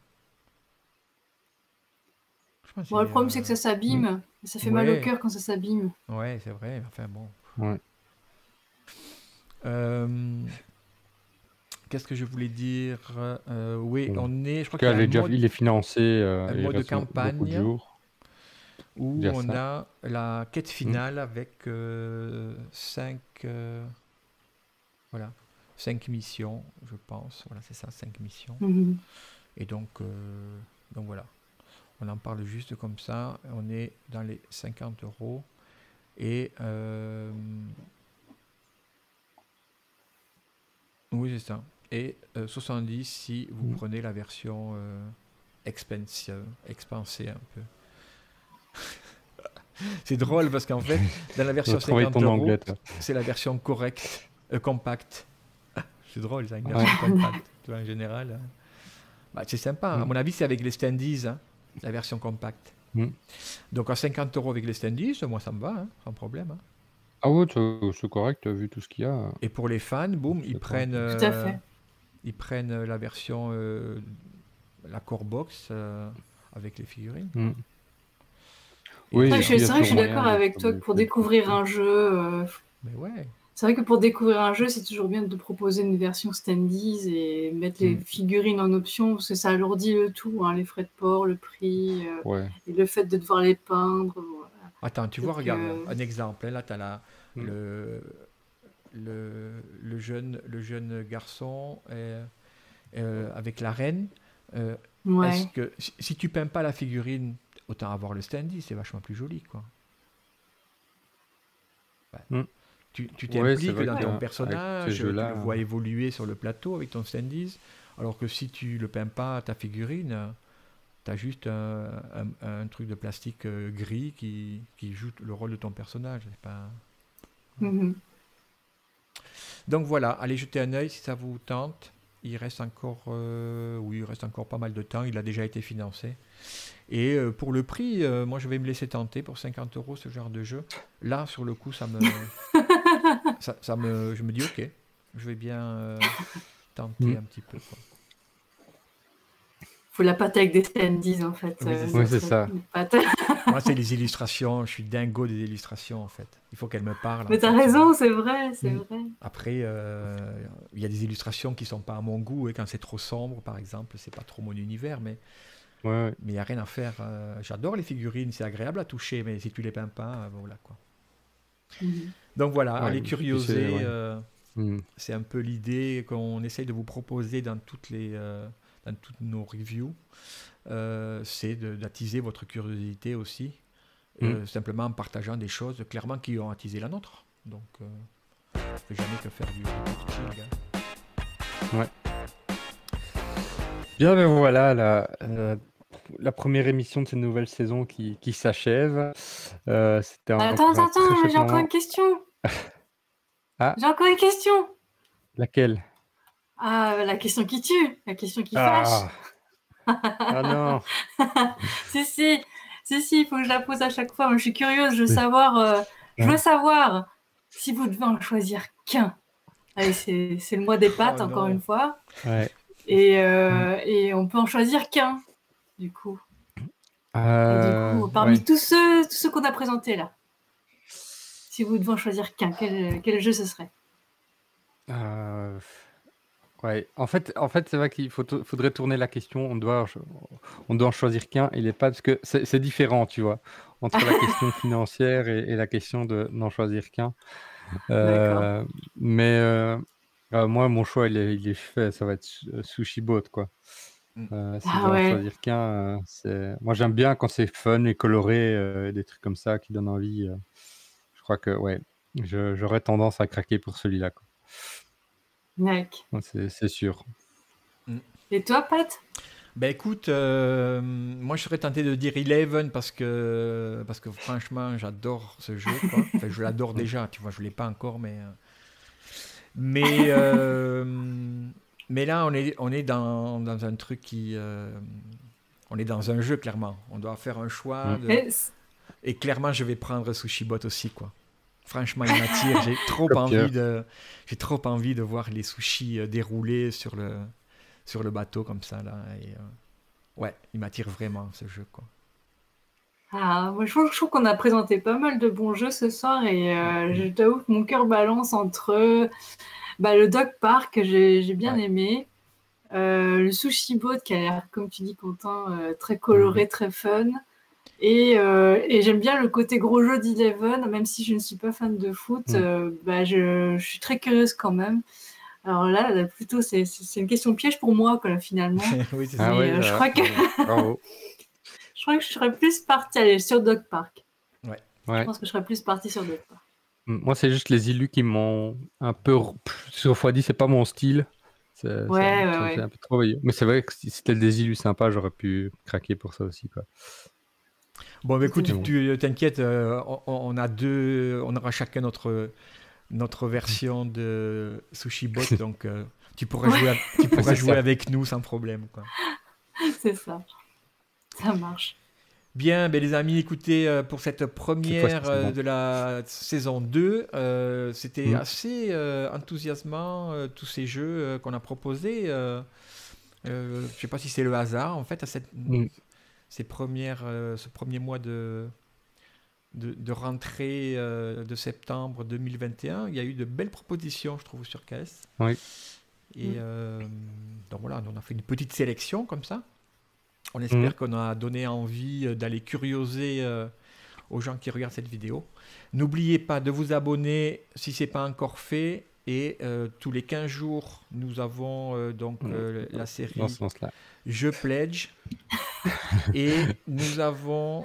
Bon, le problème, c'est que ça s'abîme. Ça fait mal au cœur quand ça s'abîme. Ouais, c'est vrai. Enfin bon. Ouais. Qu'est-ce que je voulais dire? Oui, on est. Je crois il est financé. Un mode de campagne beaucoup de jours. Où on a la quête finale avec 5 missions, je pense. Voilà, c'est ça, 5 missions. Et donc voilà. On en parle juste comme ça. On est dans les 50 €. Et oui, c'est ça. Et 70 si vous prenez la version expansée un peu. C'est drôle parce qu'en fait, dans la version 50 €, c'est la version correcte, compacte. C'est drôle, ça, une version compacte. Tu vois, en général, c'est sympa. À mon avis, c'est avec les standees, hein, la version compacte. Donc à 50 € avec les standees, moi ça me va, hein, sans problème. Hein. Ah ouais, c'est correct vu tout ce qu'il y a. Et pour les fans, boum, ils prennent la version, la core box avec les figurines. Oui, c'est vrai que je suis d'accord avec toi que pour découvrir un jeu. Mais ouais. C'est vrai que pour découvrir un jeu, c'est toujours bien de proposer une version standees et mettre les figurines en option parce que ça alourdit le tout, hein, les frais de port, le prix, et le fait de devoir les peindre. Voilà. Attends, tu vois, regarde, un exemple. Là, tu as le jeune garçon avec la reine. Est-ce que si tu peins pas la figurine, autant avoir le standee, c'est vachement plus joli, quoi. Tu t'impliques dans ton personnage, tu le vois évoluer sur le plateau avec ton standees, alors que si tu le peins pas ta figurine, tu as juste un truc de plastique gris qui joue le rôle de ton personnage. C'est pas... Donc voilà, allez jeter un œil si ça vous tente. Il reste encore pas mal de temps. Il a déjà été financé. Et pour le prix, moi je vais me laisser tenter pour 50 € ce genre de jeu. Là, sur le coup, je me dis ok, je vais bien tenter un petit peu. Quoi. Faut la pâte avec des standees en fait. Oui, c'est ça. Moi, c'est les illustrations. Je suis dingo des illustrations en fait. Il faut qu'elles me parlent. Mais t'as raison, c'est vrai, c'est vrai. Après, il y a des illustrations qui sont pas à mon goût. Et quand c'est trop sombre, par exemple, c'est pas trop mon univers, mais il n'y a rien à faire. J'adore les figurines, c'est agréable à toucher, mais si tu les peins pas, voilà quoi. Donc voilà, allez curioser. C'est un peu l'idée qu'on essaye de vous proposer dans toutes nos reviews. C'est d'attiser votre curiosité aussi, simplement en partageant des choses clairement qui ont attisé la nôtre. Donc, on ne fait jamais que faire du reporting. Ouais. Bien, ben voilà, la première émission de cette nouvelle saison qui s'achève. C'était Attends, j'ai encore une question. Ah, J'ai encore une question. laquelle? Ah, la question qui tue, la question qui fâche. Ah non. Si, si, il faut que je la pose à chaque fois. Moi, je suis curieuse, je veux Oui. savoir, Ouais. si vous devez en choisir qu'un. Allez, c'est le mois des pâtes, Oh encore non. une fois. Ouais. Et on peut en choisir qu'un, du coup. Et du coup, parmi Ouais. tous ceux qu'on a présentés là, si vous devez en choisir qu'un, quel jeu ce serait? Euh, ouais. En fait, c'est vrai qu'il faudrait tourner la question. On doit en choisir qu'un. Il est pas parce que c'est différent, tu vois, entre la question financière et la question de n'en choisir qu'un. D'accord. Mais moi, mon choix, il est fait. Ça va être Sushi Boat, quoi. Si je Ah dois en ouais. choisir qu'un, moi j'aime bien quand c'est fun et coloré, des trucs comme ça qui donnent envie. Je crois que ouais, j'aurais tendance à craquer pour celui-là, quoi. Mec. Ouais, c'est sûr. Et toi, Pat? Ben écoute, moi je serais tenté de dire Eleven parce que franchement j'adore ce jeu quoi. Enfin je l'adore déjà, tu vois, je l'ai pas encore mais euh, mais là on est dans un truc qui on est dans un jeu clairement. On doit faire un choix Mm. et clairement je vais prendre Sushi Bot aussi quoi. Franchement, il m'attire. Copieur. J'ai trop envie de voir les sushis dérouler sur le bateau comme ça là. Et, ouais, il m'attire vraiment ce jeu quoi. Ah, moi, je trouve qu'on a présenté pas mal de bons jeux ce soir et je t'avoue que mon cœur balance entre le Dog Park que j'ai bien Ouais. aimé, le Sushi Boat qui a l'air, comme tu dis, Quentin, très coloré, Mhm. très fun. Et j'aime bien le côté gros jeu d'Eleven, même si je ne suis pas fan de foot, Mm. je suis très curieuse quand même. Alors là, plutôt, c'est une question piège pour moi, quoi, finalement. Oui, c'est Ah ça. Mais ouais, je crois que bravo. je crois que je serais plus partie aller sur Dog Park. Ouais. Je Ouais. pense que je serais plus partie sur Dog Park. Moi, c'est juste les illus qui m'ont un peu sur refroidi. C'est pas mon style. Ouais, C'est ouais. un peu trop voyou. Mais c'est vrai que si c'était des illus sympas, j'aurais pu craquer pour ça aussi, quoi. Bon, bah, écoute, Mais bon. tu t'inquiètes, on aura chacun notre version de Sushi Bot, donc tu pourras C'est jouer ça. avec nous sans problème, quoi. C'est ça. Ça marche. Bien, ben, les amis, écoutez, pour cette Cette fois-ci, première c'est bon. de la saison 2, c'était Mm. assez enthousiasmant, tous ces jeux qu'on a proposés. Je sais pas si c'est le hasard, en fait, à Mm. ce premier mois de rentrée de septembre 2021. Il y a eu de belles propositions, je trouve, sur KS. Oui. Et donc voilà, on a fait une petite sélection comme ça. On Mm. espère qu'on a donné envie d'aller curioser aux gens qui regardent cette vidéo. N'oubliez pas de vous abonner si ce n'est pas encore fait. Et tous les 15 jours, nous avons la Dans série ce sens-là. Je Pledge. Et nous avons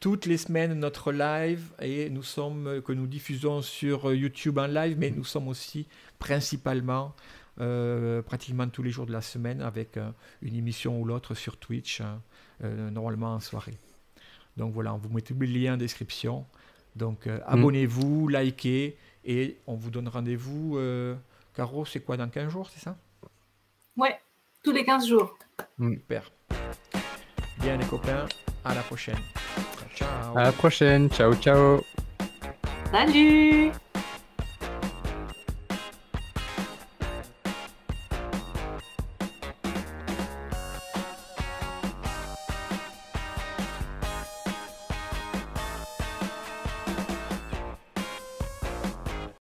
toutes les semaines notre live et que nous diffusons sur YouTube en live, mais nous sommes aussi principalement pratiquement tous les jours de la semaine avec une émission ou l'autre sur Twitch, normalement en soirée. Donc voilà, on vous met tous les liens en description. Donc abonnez-vous, likez et on vous donne rendez-vous. Caro, c'est quoi dans 15 jours, c'est ça? Ouais, tous les 15 jours. Super. Bien les copains, à la prochaine. Ciao. À la prochaine. Ciao, ciao. Salut!